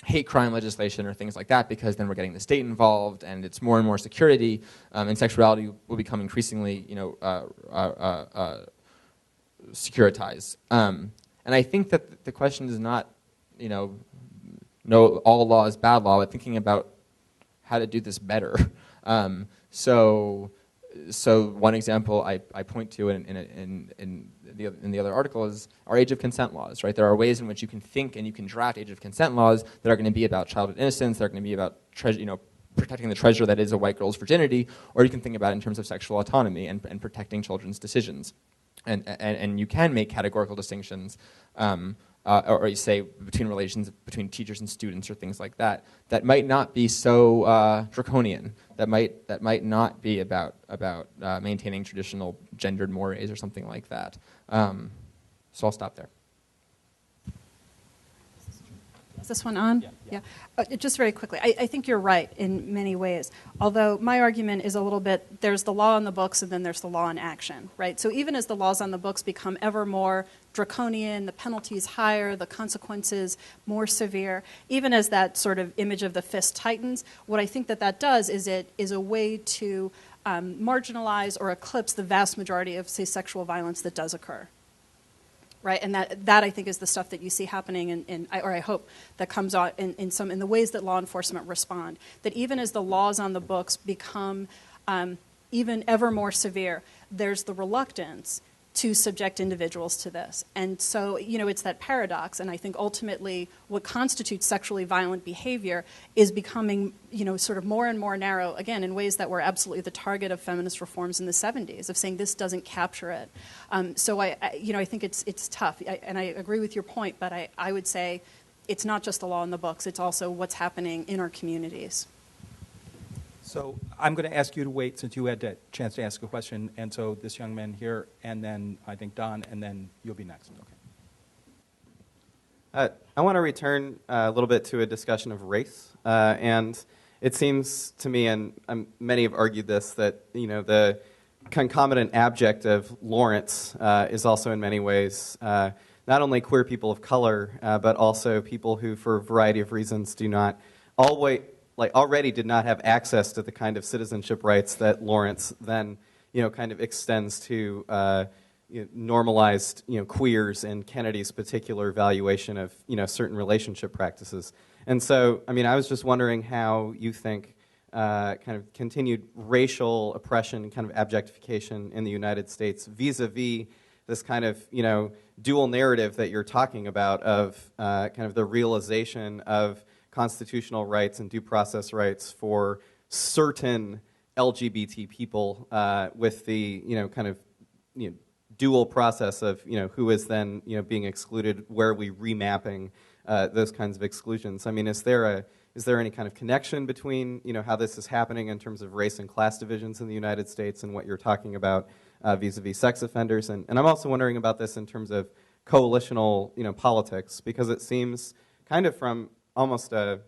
hate crime legislation or things like that, because then we're getting the state involved and it's more and more security, and sexuality will become increasingly, securitized. And I think that the question is not, no, all law is bad law, but thinking about how to do this better. So one example I point to in the other article is our age of consent laws, right? There are ways in which you can think and you can draft age of consent laws that are going to be about childhood innocence, that are going to be about protecting the treasure that is a white girl's virginity, or you can think about it in terms of sexual autonomy and protecting children's decisions. And you can make categorical distinctions, or you say between relations between teachers and students or things like that, that might not be so draconian, that might not be about maintaining traditional gendered mores or something like that. So I'll stop there. Is this one on? Yeah. Just very quickly, I think you're right in many ways. Although my argument is a little bit, there's the law on the books and then there's the law in action, right? So even as the laws on the books become ever more draconian, the penalties higher, the consequences more severe, even as that sort of image of the fist tightens, what I think that does is it is a way to marginalize or eclipse the vast majority of, say, sexual violence that does occur. Right, and that I think is the stuff that you see happening or I hope that comes out in the ways that law enforcement respond. That even as the laws on the books become even ever more severe, there's the reluctance to subject individuals to this. And so, it's that paradox, and I think ultimately what constitutes sexually violent behavior is becoming, sort of more and more narrow, again, in ways that were absolutely the target of feminist reforms in the 70s, of saying this doesn't capture it. So I think it's tough, and I agree with your point, but I would say it's not just the law in the books, it's also what's happening in our communities. So I'm going to ask you to wait since you had a chance to ask a question, and so this young man here, and then I think Don, and then you'll be next. Okay. I want to return a little bit to a discussion of race, and it seems to me, and many have argued this, that the concomitant abject of Lawrence is also in many ways not only queer people of color, but also people who, for a variety of reasons, do not already did not have access to the kind of citizenship rights that Lawrence then, kind of extends to normalized, queers in Kennedy's particular evaluation of, certain relationship practices. And so, I was just wondering how you think kind of continued racial oppression, kind of objectification in the United States vis-a-vis this kind of, dual narrative that you're talking about of kind of the realization of constitutional rights and due process rights for certain LGBT people with the kind of dual process of who is then being excluded, where are we remapping those kinds of exclusions. Is there any kind of connection between how this is happening in terms of race and class divisions in the United States and what you're talking about vis-a-vis sex offenders? And I'm also wondering about this in terms of coalitional politics, because it seems kind of from almost I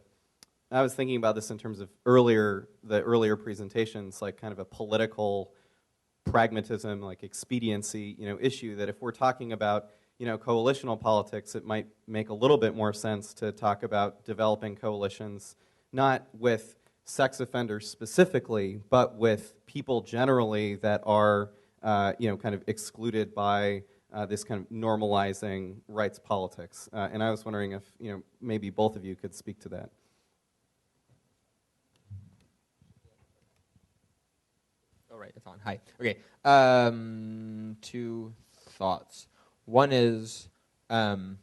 was thinking about this in terms of the earlier presentations, like kind of a political pragmatism, like expediency, issue, that if we're talking about, coalitional politics, it might make a little bit more sense to talk about developing coalitions, not with sex offenders specifically, but with people generally that are, kind of excluded by this kind of normalizing rights politics. And I was wondering if, maybe both of you could speak to that. Oh, right, it's on. Hi. Okay. Two thoughts. One is there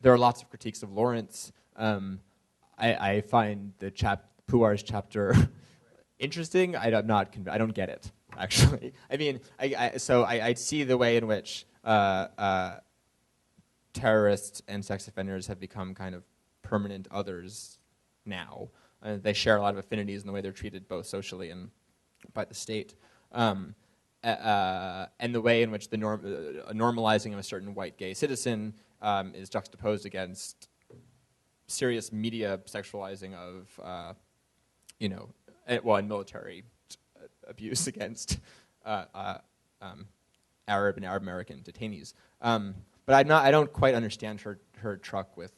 are lots of critiques of Lawrence. I find the Puar's chapter interesting. I don't get it, actually. I see the way in which terrorists and sex offenders have become kind of permanent others now. They share a lot of affinities in the way they're treated both socially and by the state. And the way in which the normalizing of a certain white gay citizen is juxtaposed against serious media sexualizing of, and military abuse against Arab and Arab American detainees. But I don't quite understand her truck with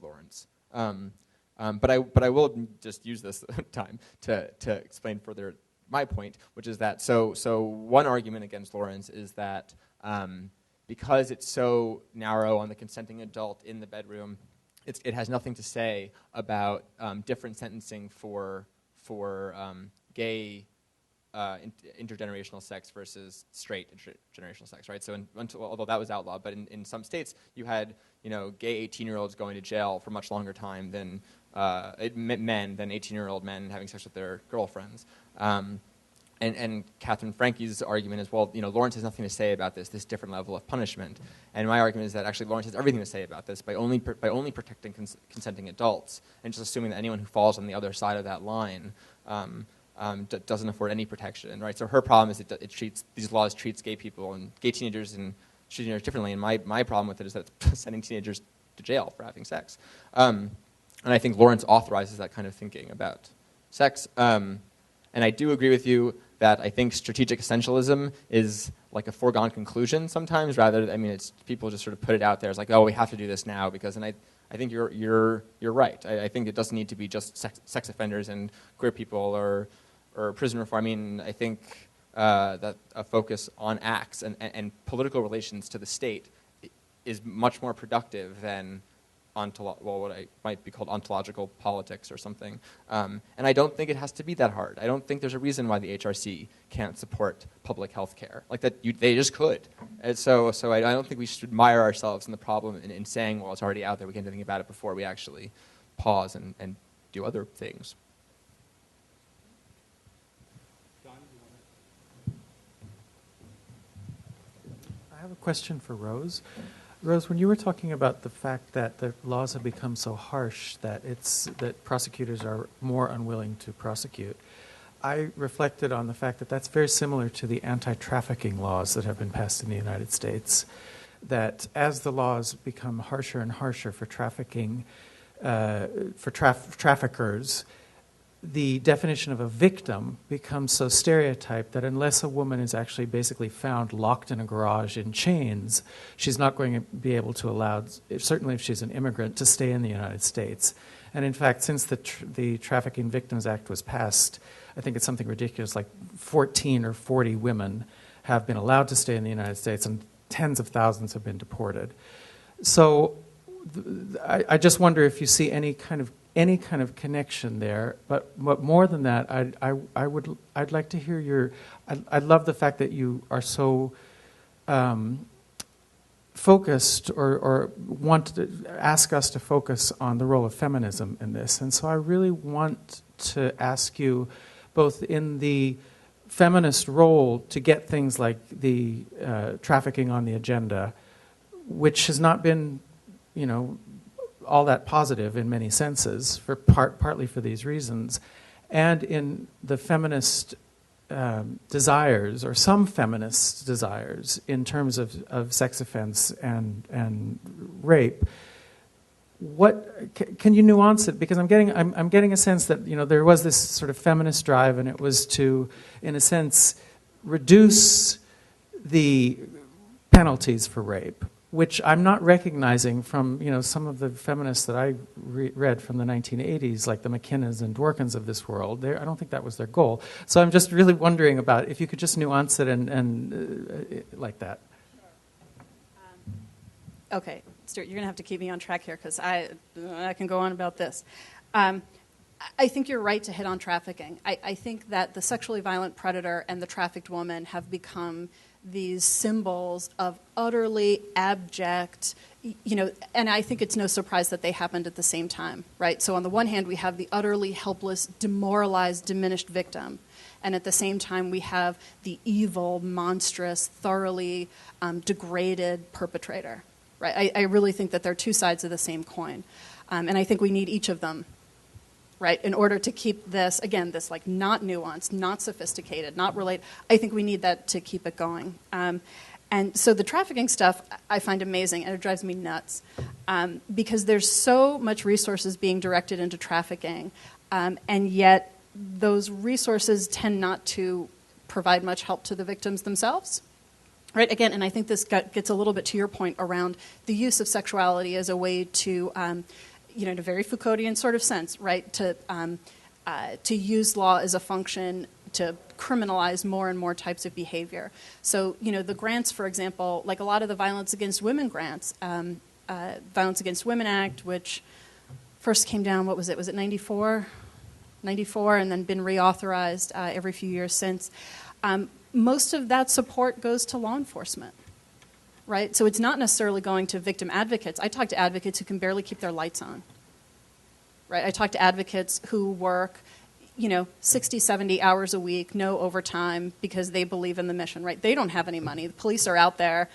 Lawrence. But I will just use this time to explain further my point, which is that so one argument against Lawrence is that because it's so narrow on the consenting adult in the bedroom, it has nothing to say about different sentencing for gay intergenerational sex versus straight intergenerational sex, right? So although that was outlawed, but in some states you had gay 18-year-olds going to jail for much longer time than 18-year-old men having sex with their girlfriends. And Catherine Frankie's argument is, well, Lawrence has nothing to say about this different level of punishment. And my argument is that actually Lawrence has everything to say about this by only protecting consenting adults and just assuming that anyone who falls on the other side of that line doesn't afford any protection, right? So her problem is these laws treats gay people and gay teenagers and teenagers differently. And my problem with it is that it's sending teenagers to jail for having sex. And I think Lawrence authorizes that kind of thinking about sex. And I do agree with you that I think strategic essentialism is like a foregone conclusion sometimes. It's people just sort of put it out there. It's like, oh, we have to do this now because. And I think you're right. I think it doesn't need to be just sex offenders and queer people or prison reform. I think that a focus on acts and political relations to the state is much more productive than what might be called ontological politics or something. And I don't think it has to be that hard. I don't think there's a reason why the HRC can't support public health care. Like that, they just could. And so I don't think we should mire ourselves in the problem in saying, well, it's already out there, we can't do anything about it before we actually pause and do other things. I have a question for Rose. Rose, when you were talking about the fact that the laws have become so harsh that prosecutors are more unwilling to prosecute, I reflected on the fact that that's very similar to the anti-trafficking laws that have been passed in the United States. That as the laws become harsher and harsher for trafficking, traffickers, the definition of a victim becomes so stereotyped that unless a woman is actually basically found locked in a garage in chains, she's not going to be able to allow, certainly if she's an immigrant, to stay in the United States. And in fact, since the Trafficking Victims Act was passed, I think it's something ridiculous, like 14 or 40 women have been allowed to stay in the United States and tens of thousands have been deported. So I just wonder if you see any kind of connection there, but more than that, I'd like to hear I love the fact that you are so focused or want to ask us to focus on the role of feminism in this, and so I really want to ask you, both in the feminist role to get things like the trafficking on the agenda, which has not been, all that positive in many senses, partly for these reasons, and in the feminist desires, or some feminist desires, in terms of sex offense and rape. What can you nuance it? Because I'm getting a sense that there was this sort of feminist drive, and it was to, in a sense, reduce the penalties for rape, which I'm not recognizing from some of the feminists that I read from the 1980s, like the McKinnas and Dworkins of this world. I don't think that was their goal. So I'm just really wondering about if you could just nuance it and like that. Okay, Stuart, you're going to have to keep me on track here because I can go on about this. I think you're right to hit on trafficking. I think that the sexually violent predator and the trafficked woman have become these symbols of utterly abject, and I think it's no surprise that they happened at the same time, right? So on the one hand, we have the utterly helpless, demoralized, diminished victim, and at the same time, we have the evil, monstrous, thoroughly degraded perpetrator, right? I really think that they're two sides of the same coin, and I think we need each of them, right, in order to keep this, again, this like not nuanced, not sophisticated, not related. I think we need that to keep it going. And And so the trafficking stuff I find amazing, and it drives me nuts, because there's so much resources being directed into trafficking, and yet those resources tend not to provide much help to the victims themselves. Right, again, and I think this gets a little bit to your point around the use of sexuality as a way to, in a very Foucauldian sort of sense, right, to use law as a function to criminalize more and more types of behavior. So, the grants, for example, like a lot of the Violence Against Women grants, Violence Against Women Act, which first came down, what was it? Was it 94? 94, and then been reauthorized every few years since. Most of that support goes to law enforcement, right? So it's not necessarily going to victim advocates. I talk to advocates who can barely keep their lights on, right? I talk to advocates who work 60, 70 hours a week, no overtime, because they believe in the mission, right? They don't have any money. The police are out there,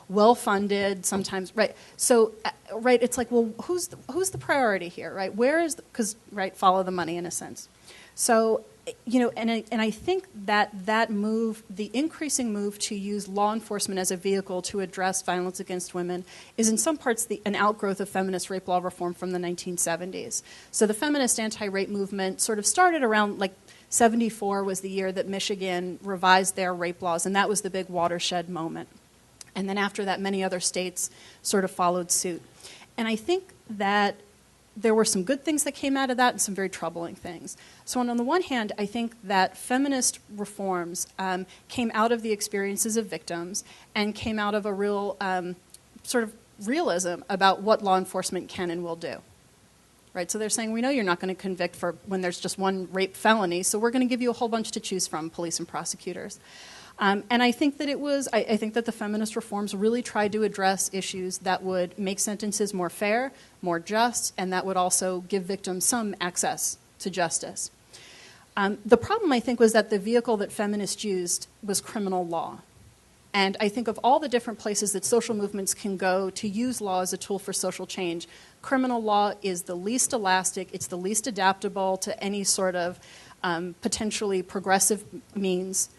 well-funded sometimes, right? So, right, it's like, well, who's the priority here, right? Where is, because, right, follow the money in a sense. So, and I think that move, the increasing move to use law enforcement as a vehicle to address violence against women is in some parts an outgrowth of feminist rape law reform from the 1970s. So the feminist anti-rape movement sort of started around 74 was the year that Michigan revised their rape laws, and that was the big watershed moment. And then after that, many other states sort of followed suit. And I think that there were some good things that came out of that and some very troubling things. So on the one hand, I think that feminist reforms came out of the experiences of victims and came out of a real sort of realism about what law enforcement can and will do. Right? So they're saying, we know you're not going to convict for when there's just one rape felony, so we're going to give you a whole bunch to choose from, police and prosecutors. And I think that I think that the feminist reforms really tried to address issues that would make sentences more fair, more just, and that would also give victims some access to justice. The problem, I think, was that the vehicle that feminists used was criminal law. And I think of all the different places that social movements can go to use law as a tool for social change, criminal law is the least elastic, it's the least adaptable to any sort of potentially progressive means.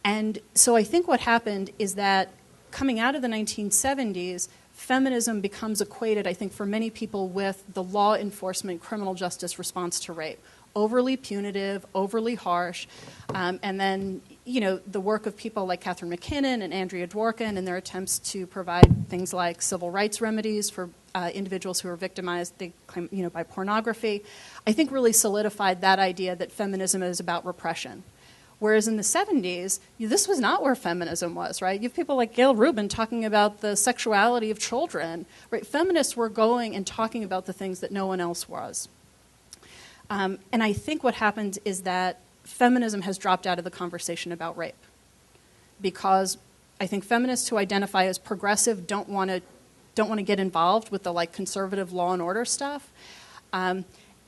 And so I think what happened is that coming out of the 1970s, feminism becomes equated, I think, for many people with the law enforcement criminal justice response to rape. Overly punitive, overly harsh, and then, the work of people like Catherine McKinnon and Andrea Dworkin and their attempts to provide things like civil rights remedies for individuals who are victimized, they claim, by pornography, I think really solidified that idea that feminism is about repression. Whereas in the 70s, this was not where feminism was, right? You have people like Gail Rubin talking about the sexuality of children, right? Feminists were going and talking about the things that no one else was. And I think what happened is that feminism has dropped out of the conversation about rape, because I think feminists who identify as progressive don't want to get involved with the conservative law and order stuff.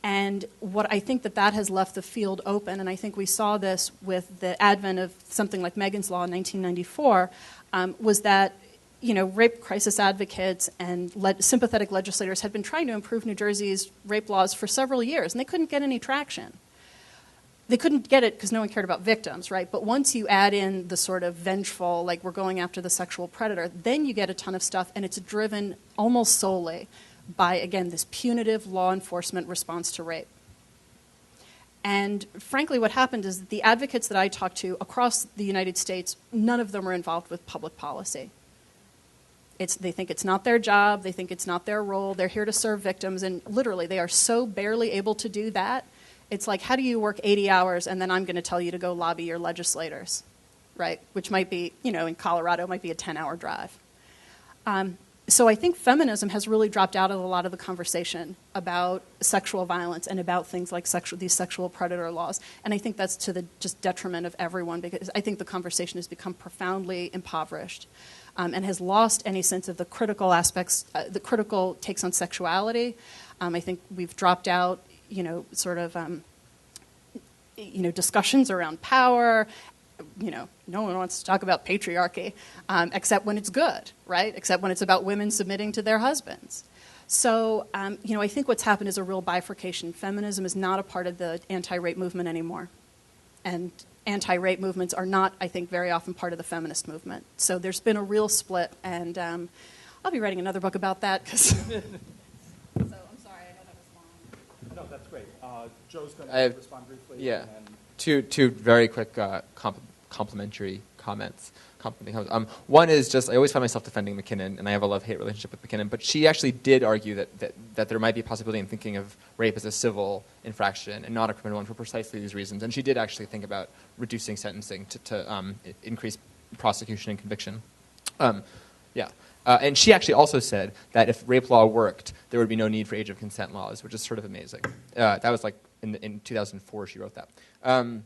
And what I think that has left the field open, and I think we saw this with the advent of something like Megan's Law in 1994, was that rape crisis advocates and sympathetic legislators had been trying to improve New Jersey's rape laws for several years, and they couldn't get any traction. They couldn't get it because no one cared about victims, right? But once you add in the sort of vengeful, we're going after the sexual predator, then you get a ton of stuff, and it's driven almost solely by, again, this punitive law enforcement response to rape. And frankly, what happened is that the advocates that I talked to across the United States, none of them are involved with public policy. They think it's not their job, they think it's not their role, they're here to serve victims, and literally they are so barely able to do that. It's like, how do you work 80 hours and then I'm going to tell you to go lobby your legislators, right? Which might be, in Colorado, might be a 10-hour drive. So I think feminism has really dropped out of a lot of the conversation about sexual violence and about things like these sexual predator laws. And I think that's to the just detriment of everyone, because I think the conversation has become profoundly impoverished and has lost any sense of the critical aspects, the critical takes on sexuality. I think we've dropped out, discussions around power. No one wants to talk about patriarchy, except when it's good, right? Except when it's about women submitting to their husbands. So, I think what's happened is a real bifurcation. Feminism is not a part of the anti-rape movement anymore. And anti-rape movements are not, I think, very often part of the feminist movement. So there's been a real split, and I'll be writing another book about that. So I'm sorry, I know that was long. No, that's great. Joe's going I to have- respond briefly. Yeah. And then Two very quick complimentary comments. One is just I always find myself defending McKinnon, and I have a love-hate relationship with McKinnon. But she actually did argue that there might be a possibility in thinking of rape as a civil infraction and not a criminal one for precisely these reasons. And she did actually think about reducing sentencing to increase prosecution and conviction. And she actually also said that if rape law worked, there would be no need for age of consent laws, which is sort of amazing. That was like in 2004 she wrote that. And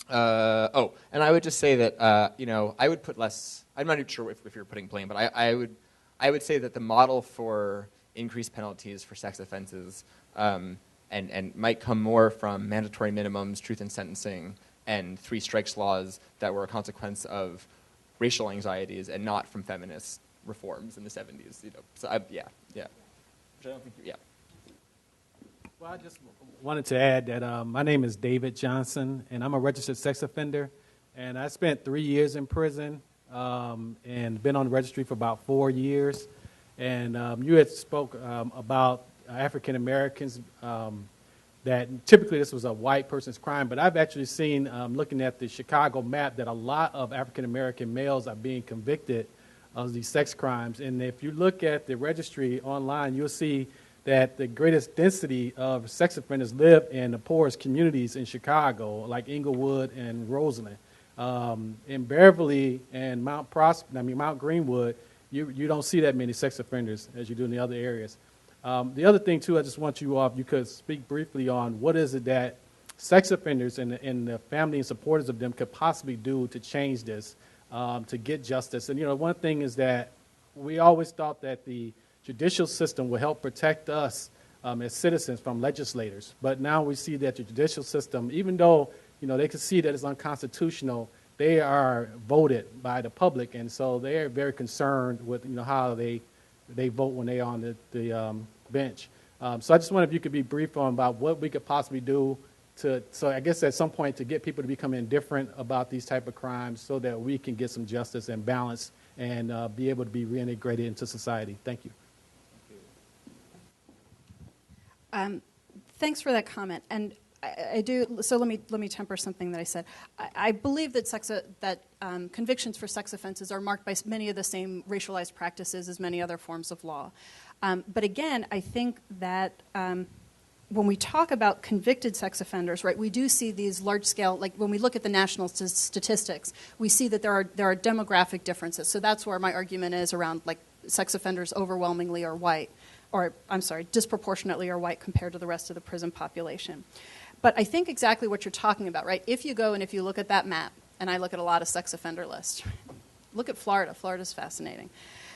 I would just say that I would put less. I'm not even sure if you're putting blame, but I would say that the model for increased penalties for sex offenses and might come more from mandatory minimums, truth in sentencing, and 3 strikes laws that were a consequence of racial anxieties and not from feminist reforms in the 70s. So Which I don't think. Well, I just wanted to add that my name is David Johnson, and I'm a registered sex offender. And I spent 3 years in prison and been on the registry for about 4 years. And you had spoke about African Americans, that typically this was a white person's crime. But I've actually seen, looking at the Chicago map, that a lot of African American males are being convicted of these sex crimes. And if you look at the registry online, you'll see that the greatest density of sex offenders live in the poorest communities in Chicago, like Inglewood and Roseland. In Beverly and Mount Greenwood, you don't see that many sex offenders as you do in the other areas. The other thing, too, I just want you could speak briefly on what is it that sex offenders and the family and supporters of them could possibly do to change this, to get justice. And, one thing is that we always thought that the judicial system will help protect us as citizens from legislators. But now we see that the judicial system, even though they can see that it's unconstitutional, they are voted by the public, and so they are very concerned with how they vote when they are on the bench. So I just wonder if you could be brief on about what we could possibly do so I guess at some point to get people to become indifferent about these type of crimes so that we can get some justice and balance and be able to be reintegrated into society. Thank you. Thanks for that comment. And I do. So let me temper something that I said. I believe that convictions for sex offenses are marked by many of the same racialized practices as many other forms of law. But again, I think that when we talk about convicted sex offenders, right, we do see these large-scale. Like when we look at the national statistics, we see that there are demographic differences. So that's where my argument is around like sex offenders overwhelmingly are white. Disproportionately are white compared to the rest of the prison population. But I think exactly what you're talking about, right? If you go and if you look at that map, and I look at a lot of sex offender lists, look at Florida. Florida's fascinating.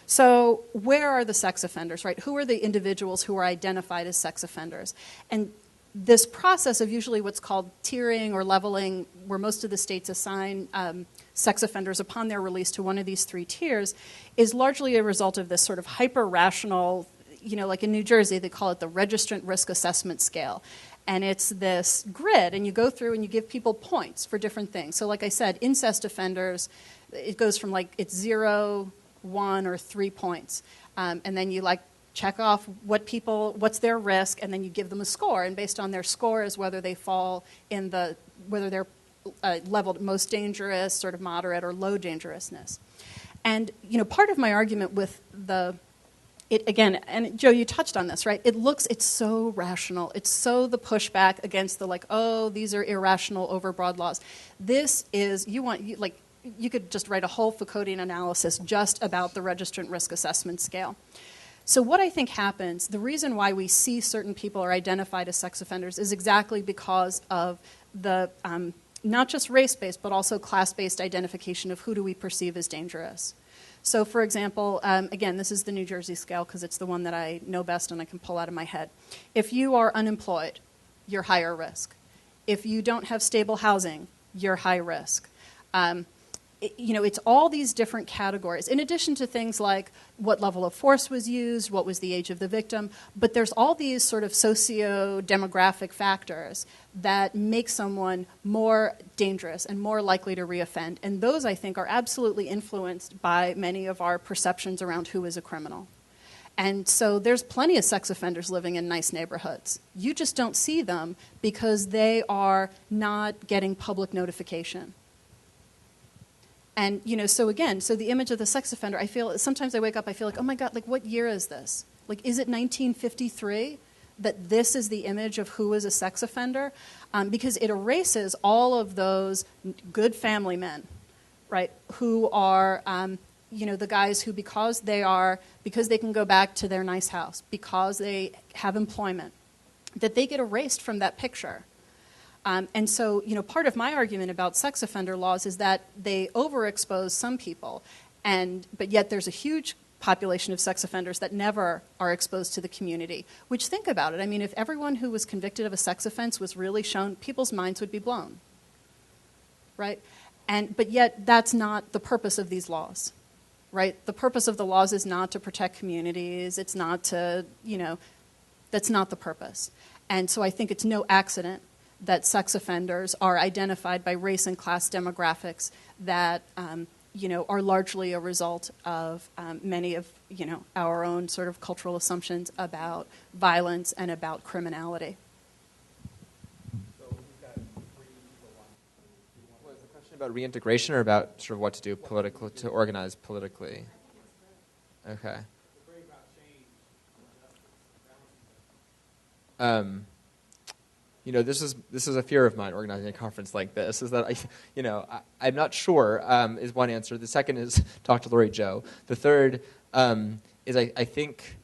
So where are the sex offenders, right? Who are the individuals who are identified as sex offenders? And this process of usually what's called tiering or leveling, where most of the states assign sex offenders upon their release to one of these 3 tiers, is largely a result of this sort of hyper-rational, like in New Jersey, they call it the Registrant Risk Assessment Scale. And it's this grid, and you go through and you give people points for different things. So like I said, incest offenders, it goes from it's 0, 1, or 3 points. And then you check off what's their risk, and then you give them a score. And based on their score is whether they fall in whether they're leveled most dangerous, sort of moderate, or low dangerousness. And, part of my argument with again, and Joe, you touched on this, right? It's so rational. It's so the pushback against the these are irrational, overbroad laws. This is, you could just write a whole Foucauldian analysis just about the Registrant Risk Assessment Scale. So what I think happens, the reason why we see certain people are identified as sex offenders is exactly because of the not just race-based, but also class-based identification of who do we perceive as dangerous. So, for example, again, this is the New Jersey scale because it's the one that I know best and I can pull out of my head. If you are unemployed, you're higher risk. If you don't have stable housing, you're high risk. it's all these different categories, in addition to things like what level of force was used, what was the age of the victim, but there's all these sort of socio-demographic factors that make someone more dangerous and more likely to reoffend. And those, I think, are absolutely influenced by many of our perceptions around who is a criminal. And so there's plenty of sex offenders living in nice neighborhoods. You just don't see them because they are not getting public notification. And, so the image of the sex offender, sometimes I wake up, I feel like, oh my God, like what year is this? Like, is it 1953 that this is the image of who is a sex offender? Because it erases all of those good family men, right, who are, the guys who, because they can go back to their nice house, because they have employment, that they get erased from that picture. And so, part of my argument about sex offender laws is that they overexpose some people, but yet there's a huge population of sex offenders that never are exposed to the community. Which, think about it. I mean, if everyone who was convicted of a sex offense was really shown, people's minds would be blown, right? But yet, that's not the purpose of these laws, right? The purpose of the laws is not to protect communities. It's not to, that's not the purpose. And so I think it's no accident that sex offenders are identified by race and class demographics that are largely a result of many of our own sort of cultural assumptions about violence and about criminality. Was the question about reintegration or about sort of what to do to organize politically? Okay. This is a fear of mine organizing a conference like this, is that I'm not sure is one answer. The second is talk to Lori Jo. The third is I think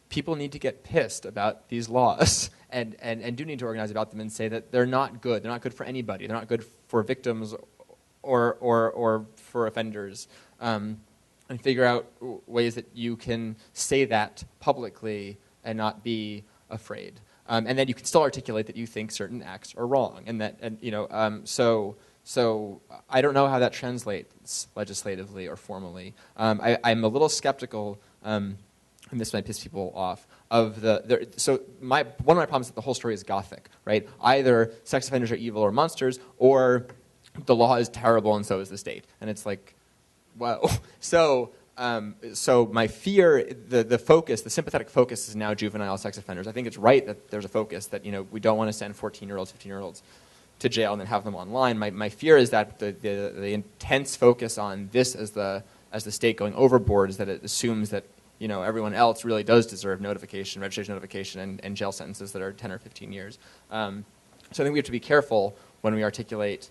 people need to get pissed about these laws and do need to organize about them and say that they're not good. They're not good for anybody. They're not good for victims or for offenders. And figure out ways that you can say that publicly and not be afraid, and then you can still articulate that you think certain acts are wrong, so I don't know how that translates legislatively or formally. I'm a little skeptical, and this might piss people off. One of my problems is that the whole story is Gothic, right? Either sex offenders are evil or monsters, or the law is terrible and so is the state, and it's like, whoa. So my fear, the focus, the sympathetic focus is now juvenile sex offenders. I think it's right that there's a focus that we don't want to send 14-year-olds, 15-year-olds to jail and then have them online. My fear is that the intense focus on this as the state going overboard is that it assumes that everyone else really does deserve notification, registration notification, and jail sentences that are 10 or 15 years. So I think we have to be careful when we articulate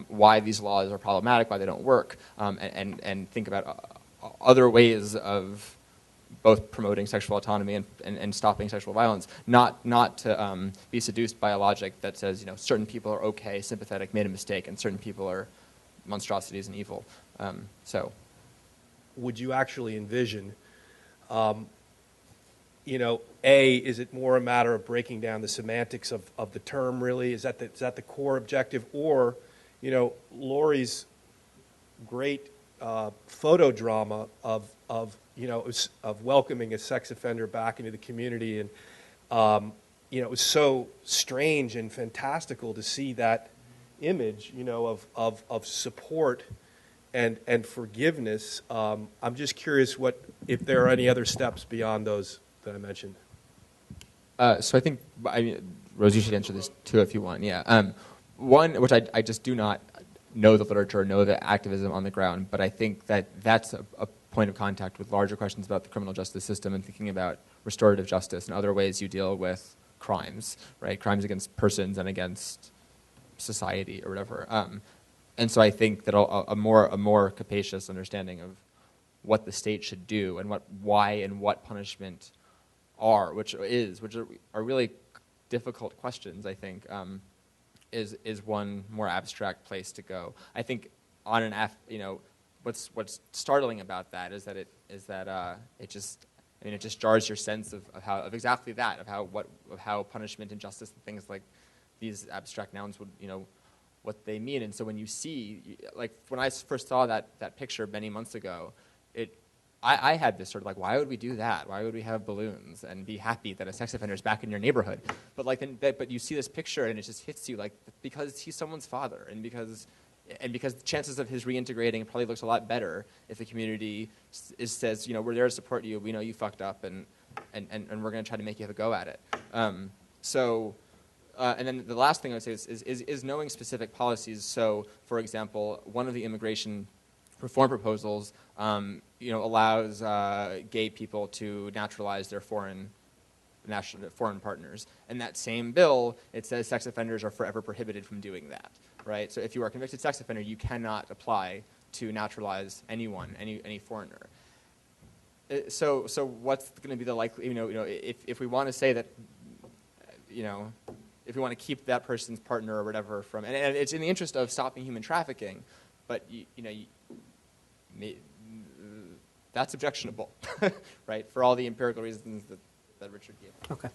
why these laws are problematic, why they don't work, and think about other ways of both promoting sexual autonomy and stopping sexual violence, not to be seduced by a logic that says certain people are okay, sympathetic, made a mistake, and certain people are monstrosities and evil. Would you actually envision, is it more a matter of breaking down the semantics of the term really? Is that the core objective? Or, Lori's great photo drama of welcoming a sex offender back into the community, and it was so strange and fantastical to see that image, of support and forgiveness. I'm just curious if there are any other steps beyond those that I mentioned. So I think, Rose, you should answer this too if you want. Yeah, one which I just do not know the literature, know the activism on the ground, but I think that's a point of contact with larger questions about the criminal justice system and thinking about restorative justice and other ways you deal with crimes, right? Crimes against persons and against society or whatever. And so I think that a more capacious understanding of what the state should do and why and what punishment are, which are really difficult questions, I think, is one more abstract place to go. I think on what's startling about that is that it just jars your sense of exactly that, of how punishment and justice and things like these abstract nouns would what they mean. And so when you see, like when I first saw that picture many months ago, I had this sort of like, why would we do that? Why would we have balloons and be happy that a sex offender is back in your neighborhood? But like, but you see this picture and it just hits you like, because he's someone's father, and because the chances of his reintegrating probably looks a lot better if the community says, you know, we're there to support you. We know you fucked up, and we're going to try to make you have a go at it. And then the last thing I would say is knowing specific policies. So, for example, one of the immigration reform proposals, allows gay people to naturalize their foreign partners. And that same bill, it says sex offenders are forever prohibited from doing that, right? So if you are a convicted sex offender, you cannot apply to naturalize anyone, any foreigner. So what's going to be the likely, if we want to say that, if we want to keep that person's partner or whatever from, and it's in the interest of stopping human trafficking, but that's objectionable, right? For all the empirical reasons that Richard gave. Okay.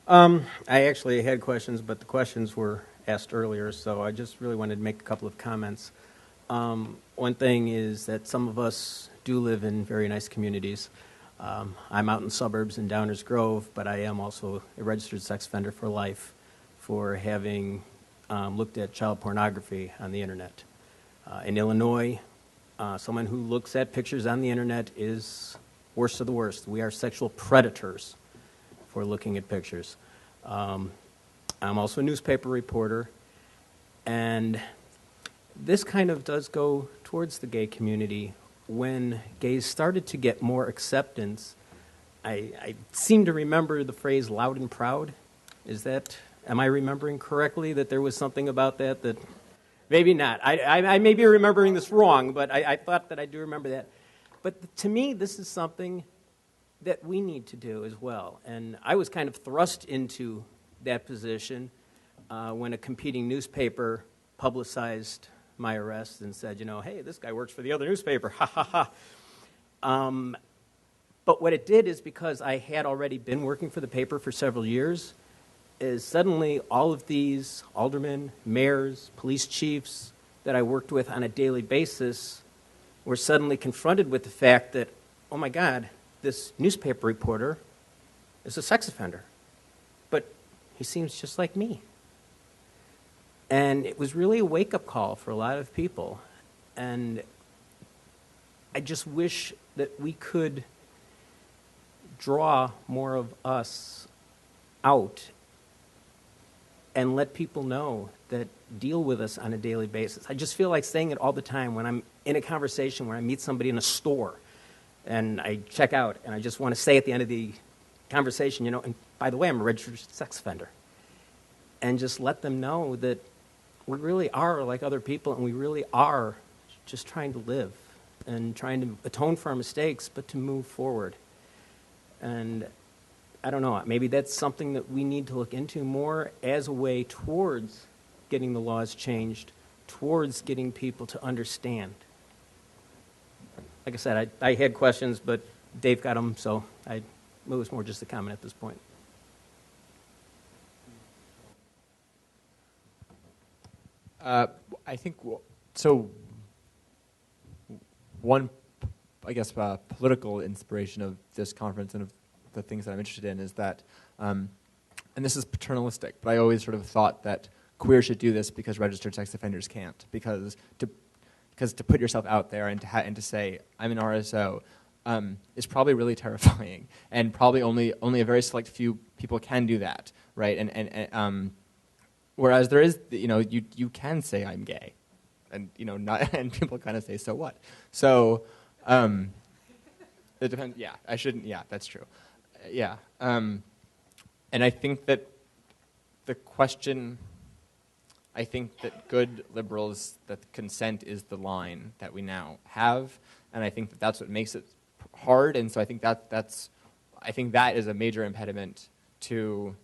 I actually had questions, but the questions were asked earlier, so I just really wanted to make a couple of comments. One thing is that some of us do live in very nice communities. I'm out in the suburbs in Downers Grove, but I am also a registered sex offender for life for having looked at child pornography on the internet. In Illinois, someone who looks at pictures on the internet is worst of the worst. We are sexual predators for looking at pictures. I'm also a newspaper reporter, and this kind of does go towards the gay community. When gays started to get more acceptance, I seem to remember the phrase loud and proud. Am I remembering correctly that there was something about that? Maybe not. I may be remembering this wrong, but I thought that I do remember that. But to me, this is something that we need to do as well. And I was kind of thrust into that position when a competing newspaper publicized my arrest and said, hey, this guy works for the other newspaper, ha, ha, ha. But what it did is, because I had already been working for the paper for several years, is suddenly all of these aldermen, mayors, police chiefs that I worked with on a daily basis were suddenly confronted with the fact that, oh my God, this newspaper reporter is a sex offender, but he seems just like me. And it was really a wake-up call for a lot of people. And I just wish that we could draw more of us out and let people know that deal with us on a daily basis. I just feel like saying it all the time when I'm in a conversation where I meet somebody in a store and I check out and I just want to say at the end of the conversation, and by the way, I'm a registered sex offender. And just let them know that we really are like other people, and we really are just trying to live and trying to atone for our mistakes, but to move forward. And I don't know, maybe that's something that we need to look into more as a way towards getting the laws changed, towards getting people to understand. Like I said, I had questions, but Dave got them, so it was more just a comment at this point. I think, so one, I guess, political inspiration of this conference and of the things that I'm interested in is that, and this is paternalistic, but I always sort of thought that queer should do this because registered sex offenders can't, because to put yourself out there and to say, I'm an RSO, is probably really terrifying, and probably only a very select few people can do that, right? And whereas there is, you can say I'm gay, and not, and people kind of say, so what? So it depends. Yeah, I shouldn't. Yeah, that's true. Yeah, and I think that the question, I think that good liberals, that consent is the line that we now have, and I think that that's what makes it hard. And so I think that is a major impediment to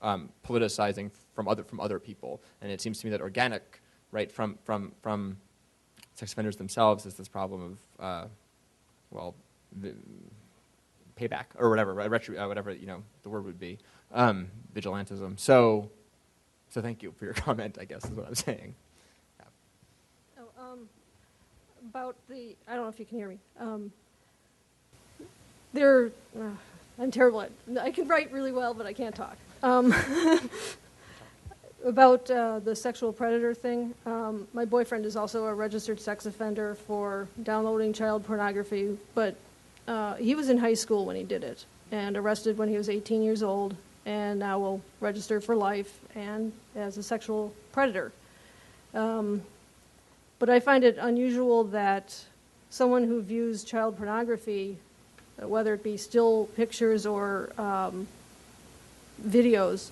politicizing from other people. And it seems to me that organic, right, from sex offenders themselves is this problem of payback or whatever, right? Whatever the word would be, vigilantism. So So thank you for your comment, I guess is what I'm saying. Yeah. Oh, about the, I don't know if you can hear me. There, I'm terrible at, I can write really well, but I can't talk. About the sexual predator thing, my boyfriend is also a registered sex offender for downloading child pornography, but he was in high school when he did it and arrested when he was 18 years old, and now will register for life and as a sexual predator. But I find it unusual that someone who views child pornography, whether it be still pictures or videos,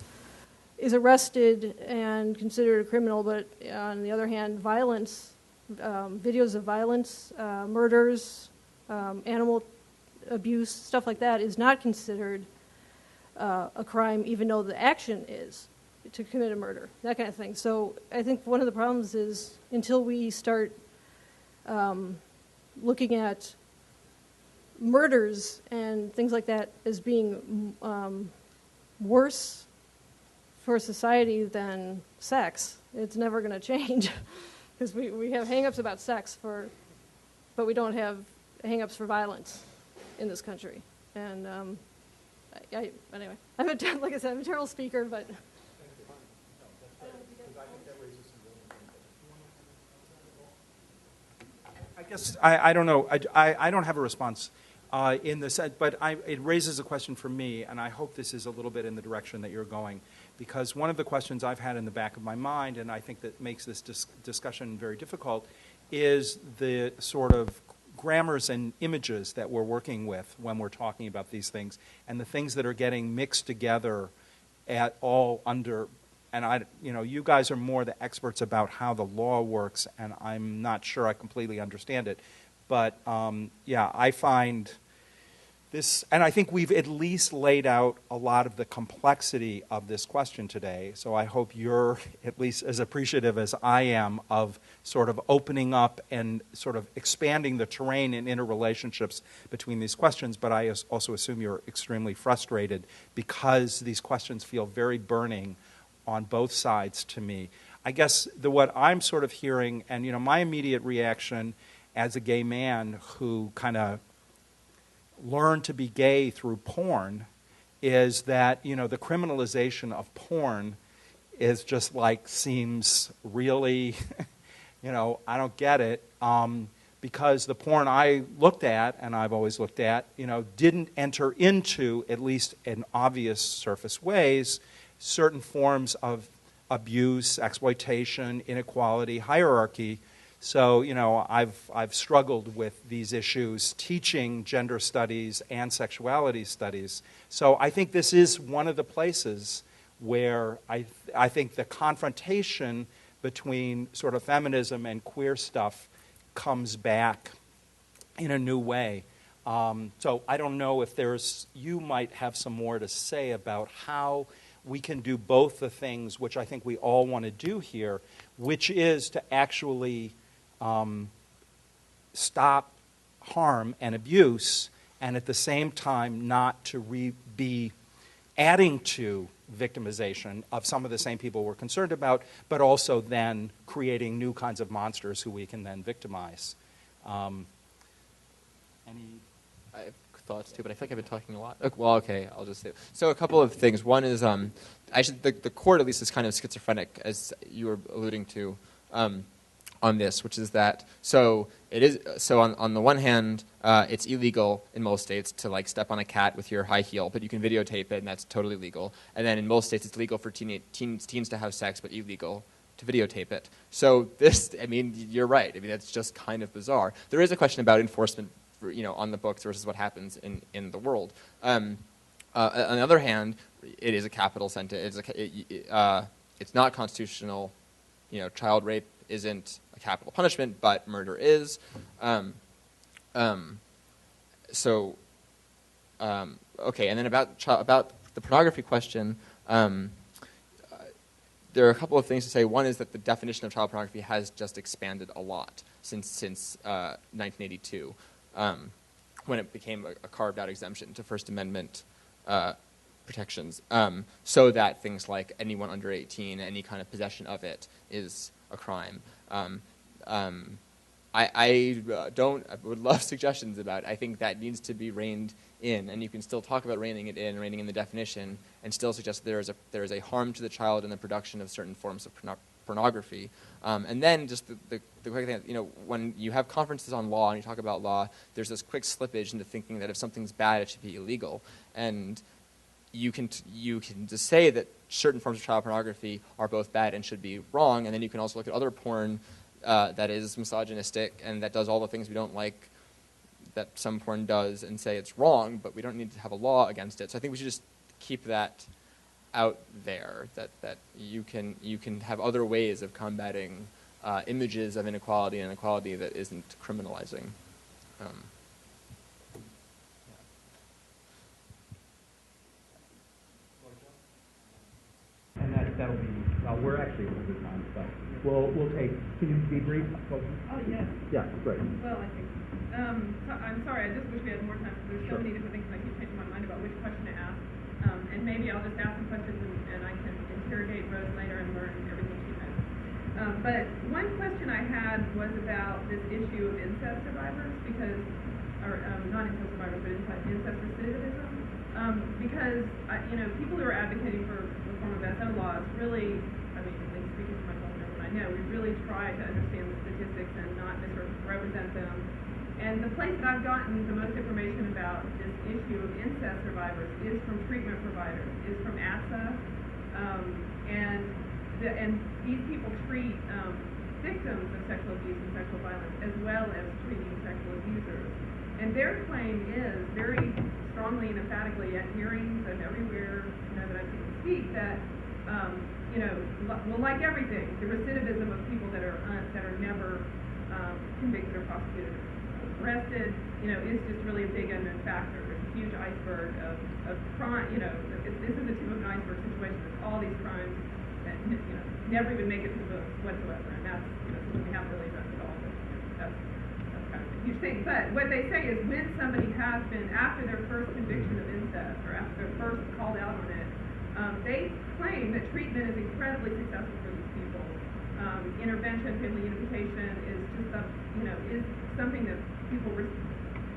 is arrested and considered a criminal, but on the other hand, violence, videos of violence, murders, animal abuse, stuff like that is not considered a crime, even though the action is to commit a murder, that kind of thing. So I think one of the problems is until we start looking at murders and things like that as being worse for society than sex, it's never going to change. Because we have hang-ups about sex, but we don't have hang-ups for violence in this country. And anyway, like I said, I'm a terrible speaker, but... I guess I don't know. I don't have a response in this, but it raises a question for me, and I hope this is a little bit in the direction that you're going, because one of the questions I've had in the back of my mind, and I think that makes this discussion very difficult, is the sort of grammars and images that we're working with when we're talking about these things, and the things that are getting mixed together at all under. And you guys are more the experts about how the law works, and I'm not sure I completely understand it. But yeah, I find this, and I think we've at least laid out a lot of the complexity of this question today. So I hope you're at least as appreciative as I am of sort of opening up and sort of expanding the terrain and interrelationships between these questions. But I also assume you're extremely frustrated because these questions feel very burning on both sides to me. I guess what I'm sort of hearing, and my immediate reaction as a gay man who kind of learned to be gay through porn is that the criminalization of porn is just like seems really I don't get it, because the porn I looked at, and I've always looked at, didn't enter into, at least in obvious surface ways, certain forms of abuse, exploitation, inequality, hierarchy. So, I've struggled with these issues teaching gender studies and sexuality studies. So I think this is one of the places where I think the confrontation between sort of feminism and queer stuff comes back in a new way. So I don't know if you might have some more to say about how we can do both the things which I think we all want to do here, which is to actually stop harm and abuse, and at the same time not to be adding to victimization of some of the same people we're concerned about, but also then creating new kinds of monsters who we can then victimize. I have thoughts too, but I feel like I've been talking a lot. Well, okay, I'll just say. So a couple of things. One is actually the court at least is kind of schizophrenic, as you were alluding to on this, which is that on the one hand, it's illegal in most states to step on a cat with your high heel, but you can videotape it, and that's totally legal. And then in most states, it's legal for teens to have sex, but illegal to videotape it. So this, you're right. That's just kind of bizarre. There is a question about enforcement, on the books versus what happens in the world. On the other hand, it is a capital sentence. It's not constitutional. Child rape isn't a capital punishment, but murder is. Okay, and then about the pornography question, there are a couple of things to say. One is that the definition of child pornography has just expanded a lot since 1982, when it became a carved-out exemption to First Amendment protections, so that things like anyone under 18, any kind of possession of it is a crime. I would love suggestions about it. I think that needs to be reined in, and you can still talk about reining it in, reining in the definition, and still suggest that there is a harm to the child in the production of certain forms of pornography. And then just the quick thing, when you have conferences on law and you talk about law, there's this quick slippage into thinking that if something's bad, it should be illegal. And you can just say that certain forms of child pornography are both bad and should be wrong, and then you can also look at other porn that is misogynistic and that does all the things we don't like that some porn does and say it's wrong, but we don't need to have a law against it. So I think we should just keep that out there, that you can have other ways of combating images of inequality and inequality that isn't criminalizing. And that'll be, we're actually a little bit time, so we'll take, can you be brief? Oh, yes. Yeah, great. Well, I think, I'm sorry, I just wish we had more time, because there's so many different things, and I keep changing my mind about which question to ask. And maybe I'll just ask some questions, and I can interrogate Rose later and learn everything she knows. But one question I had was about this issue of incest survivors, or not incest survivors, but incest recidivism. Because, people who are advocating for reform of SO laws really, at least speaking for myself and everyone I know, we really try to understand the statistics and not misrepresent them. And the place that I've gotten the most information about this issue of incest survivors is from treatment providers, is from ASA, and these people treat victims of sexual abuse and sexual violence as well as treating sexual abusers. And their claim is very strongly and emphatically at hearings and everywhere that I've seen them speak that like everything, the recidivism of people that are never convicted or prosecuted, arrested, is just really a big unknown factor. There's a huge iceberg of crime. This is the tip of an iceberg situation. There's all these crimes that never even make it to the books whatsoever, and that's something we haven't really addressed at all. But that's kind of a huge thing. But what they say is when somebody has been, after their first conviction of incest or after they're first called out on it, they claim that treatment is incredibly successful for these people. Intervention, family unification is just is something that people.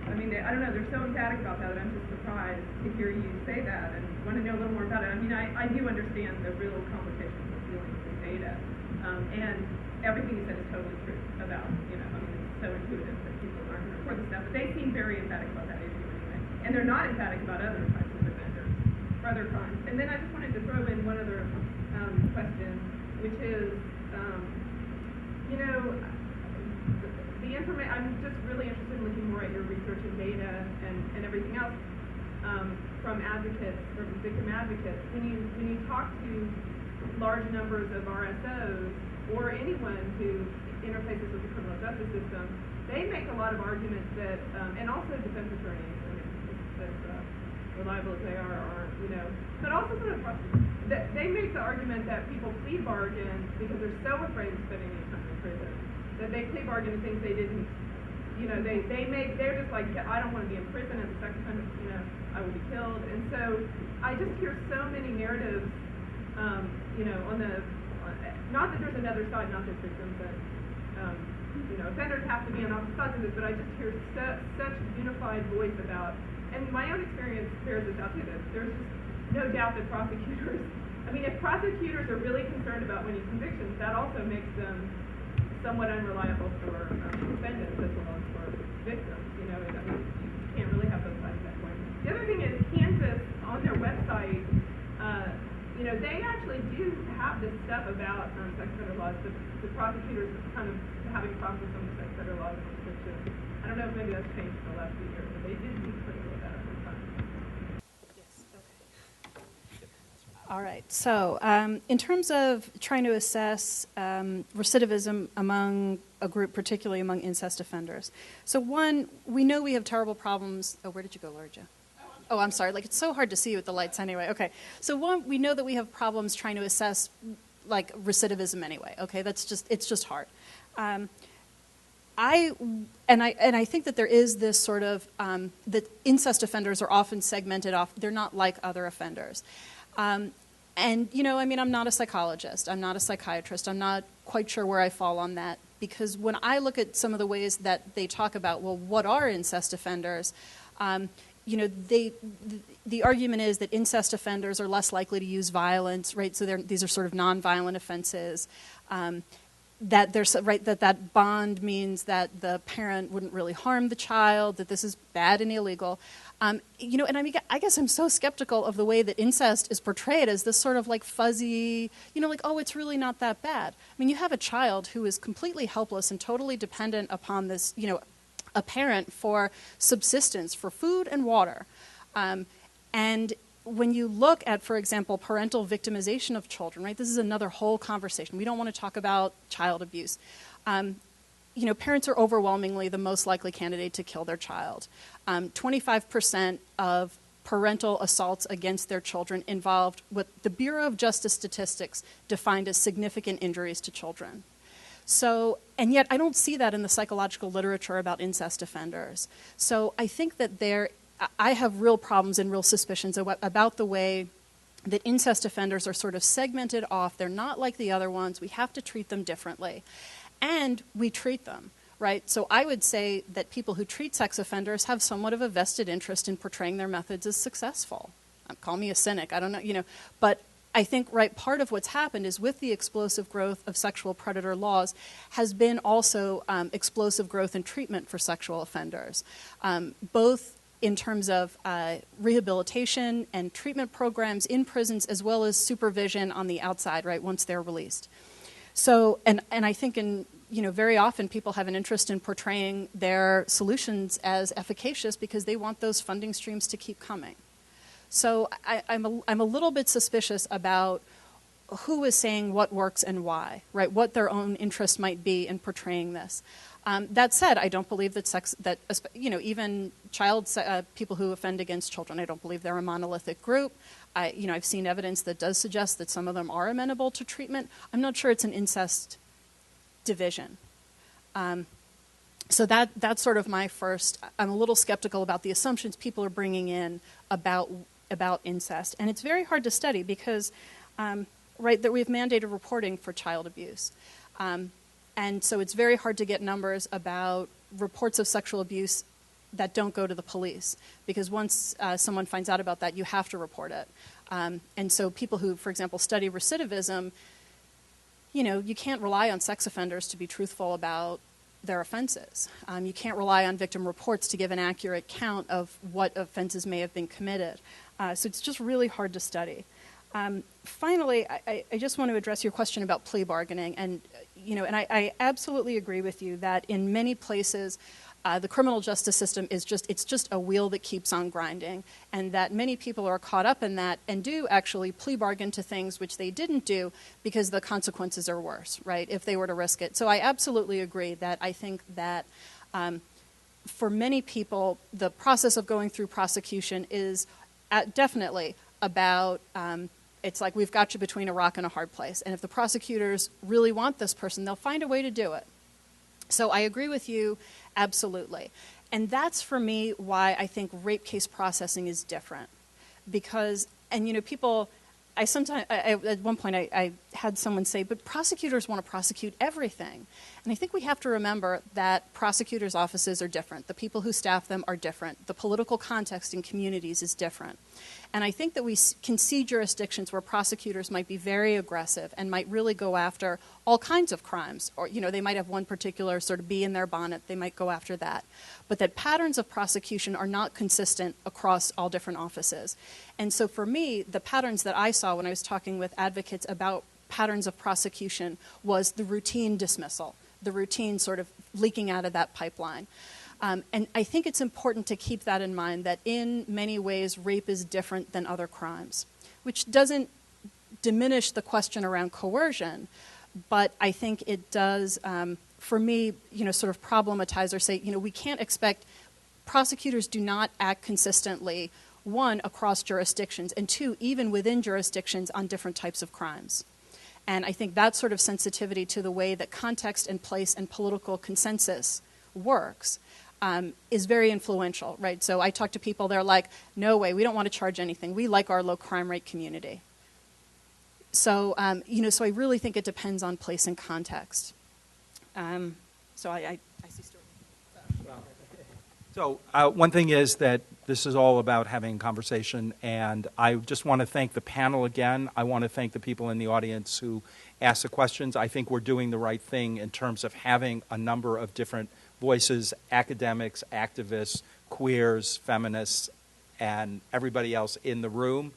I don't know. They're so emphatic about that I'm just surprised to hear you say that and want to know a little more about it. I do understand the real complications of dealing with data, and everything you said is totally true about it's so intuitive that people aren't going to report this stuff. But they seem very emphatic about that issue anyway, and they're not emphatic about other types of offenders for other crimes. And then I just wanted to throw in one other question, which is, the information. I'm just really interested in looking more at your research and data and everything else from advocates, or victim advocates. When you talk to large numbers of RSOs or anyone who interfaces with the criminal justice system, they make a lot of arguments that, and also defense attorneys, as reliable as they are, but also sort of, they make the argument that people plea bargain because they're so afraid of spending any time in prison that they plea bargain to things they didn't, they're just like, I don't want to be in prison, and the second time, I will be killed. And so I just hear so many narratives, not that there's another side, not that victims and, offenders have to be on opposite sides of this, but I just hear such unified voice about, and my own experience bears this out too, that there's just no doubt that prosecutors, if prosecutors are really concerned about winning convictions, that also makes them somewhat unreliable for defendants as well as for victims. You can't really have both sides of that coin. The other thing is Kansas, on their website, they actually do have this stuff about sex offender laws. The prosecutors kind of having problems with some of the sex offender laws and restrictions. I don't know if maybe that's changed in the last few years, but they did seem critical of that at the time. All right. So in terms of trying to assess recidivism among a group, particularly among incest offenders. So one, we know we have terrible problems. Oh, where did you go, Laura Jo? Oh, I'm sorry. It's so hard to see you with the lights anyway. Okay. So one, we know that we have problems trying to assess recidivism anyway. Okay. It's just hard. I think that there is this sort of that incest offenders are often segmented off. They're not like other offenders. And, you know, I mean, I'm not a psychologist. I'm not a psychiatrist. I'm not quite sure where I fall on that, because when I look at some of the ways that they talk about, well, what are incest offenders, you know, the argument is that incest offenders are less likely to use violence, right? So these are sort of nonviolent offenses. That there's right that bond means that the parent wouldn't really harm the child, that this is bad and illegal. You know, and I mean, I guess I'm so skeptical of the way that incest is portrayed as this sort of like fuzzy, you know, like, oh, it's really not that bad. I mean, you have a child who is completely helpless and totally dependent upon this, you know, a parent for subsistence, for food and water. And when you look at, for example, parental victimization of children, right, this is another whole conversation. We don't want to talk about child abuse. You know, parents are overwhelmingly the most likely candidate to kill their child. 25% of parental assaults against their children involved what the Bureau of Justice Statistics defined as significant injuries to children. So, and yet I don't see that in the psychological literature about incest offenders. So I think that I have real problems and real suspicions about the way that incest offenders are sort of segmented off. They're not like the other ones. We have to treat them differently. And we treat them, right? So I would say that people who treat sex offenders have somewhat of a vested interest in portraying their methods as successful. Call me a cynic, I don't know, you know. But I think, right, part of what's happened is with the explosive growth of sexual predator laws has been also explosive growth in treatment for sexual offenders, both in terms of rehabilitation and treatment programs in prisons, as well as supervision on the outside, right, once they're released. So, and I think very often people have an interest in portraying their solutions as efficacious because they want those funding streams to keep coming. So I'm a little bit suspicious about who is saying what works and why, right? What their own interest might be in portraying this. That said, I don't believe that even people who offend against children, I don't believe they're a monolithic group. I've seen evidence that does suggest that some of them are amenable to treatment. I'm not sure it's an incest division. So that's sort of my first. I'm a little skeptical about the assumptions people are bringing in about incest, and it's very hard to study because, right, that we've mandated reporting for child abuse. And so it's very hard to get numbers about reports of sexual abuse that don't go to the police, because once someone finds out about that, you have to report it. And so people who, for example, study recidivism, you can't rely on sex offenders to be truthful about their offenses. You can't rely on victim reports to give an accurate count of what offenses may have been committed. So it's just really hard to study. Finally, I just want to address your question about plea bargaining. And I absolutely agree with you that in many places, the criminal justice system it's just a wheel that keeps on grinding, and that many people are caught up in that and do actually plea bargain to things which they didn't do because the consequences are worse, right, if they were to risk it. So I absolutely agree that I think that for many people, the process of going through prosecution is definitely about it's like we've got you between a rock and a hard place. And if the prosecutors really want this person, they'll find a way to do it. So I agree with you, absolutely. And that's, for me, why I think rape case processing is different. Because, people, at one point I had someone say, but prosecutors want to prosecute everything. And I think we have to remember that prosecutors' offices are different. The people who staff them are different. The political context in communities is different. And I think that we can see jurisdictions where prosecutors might be very aggressive and might really go after all kinds of crimes. Or, they might have one particular sort of bee in their bonnet. They might go after that. But that patterns of prosecution are not consistent across all different offices. And so for me, the patterns that I saw when I was talking with advocates about patterns of prosecution was the routine dismissal, the routine sort of leaking out of that pipeline. And I think it's important to keep that in mind, that in many ways rape is different than other crimes, which doesn't diminish the question around coercion, but I think it does, for me, sort of problematize or say, we can't expect, prosecutors do not act consistently, one, across jurisdictions, and two, even within jurisdictions on different types of crimes. And I think that sort of sensitivity to the way that context and place and political consensus works is very influential, right? So I talk to people, they're like, no way, we don't want to charge anything. We like our low crime rate community. So, so I really think it depends on place and context. So I see Stuart. So one thing is that this is all about having a conversation, and I just want to thank the panel again. I want to thank the people in the audience who asked the questions. I think we're doing the right thing in terms of having a number of different voices, academics, activists, queers, feminists, and everybody else in the room.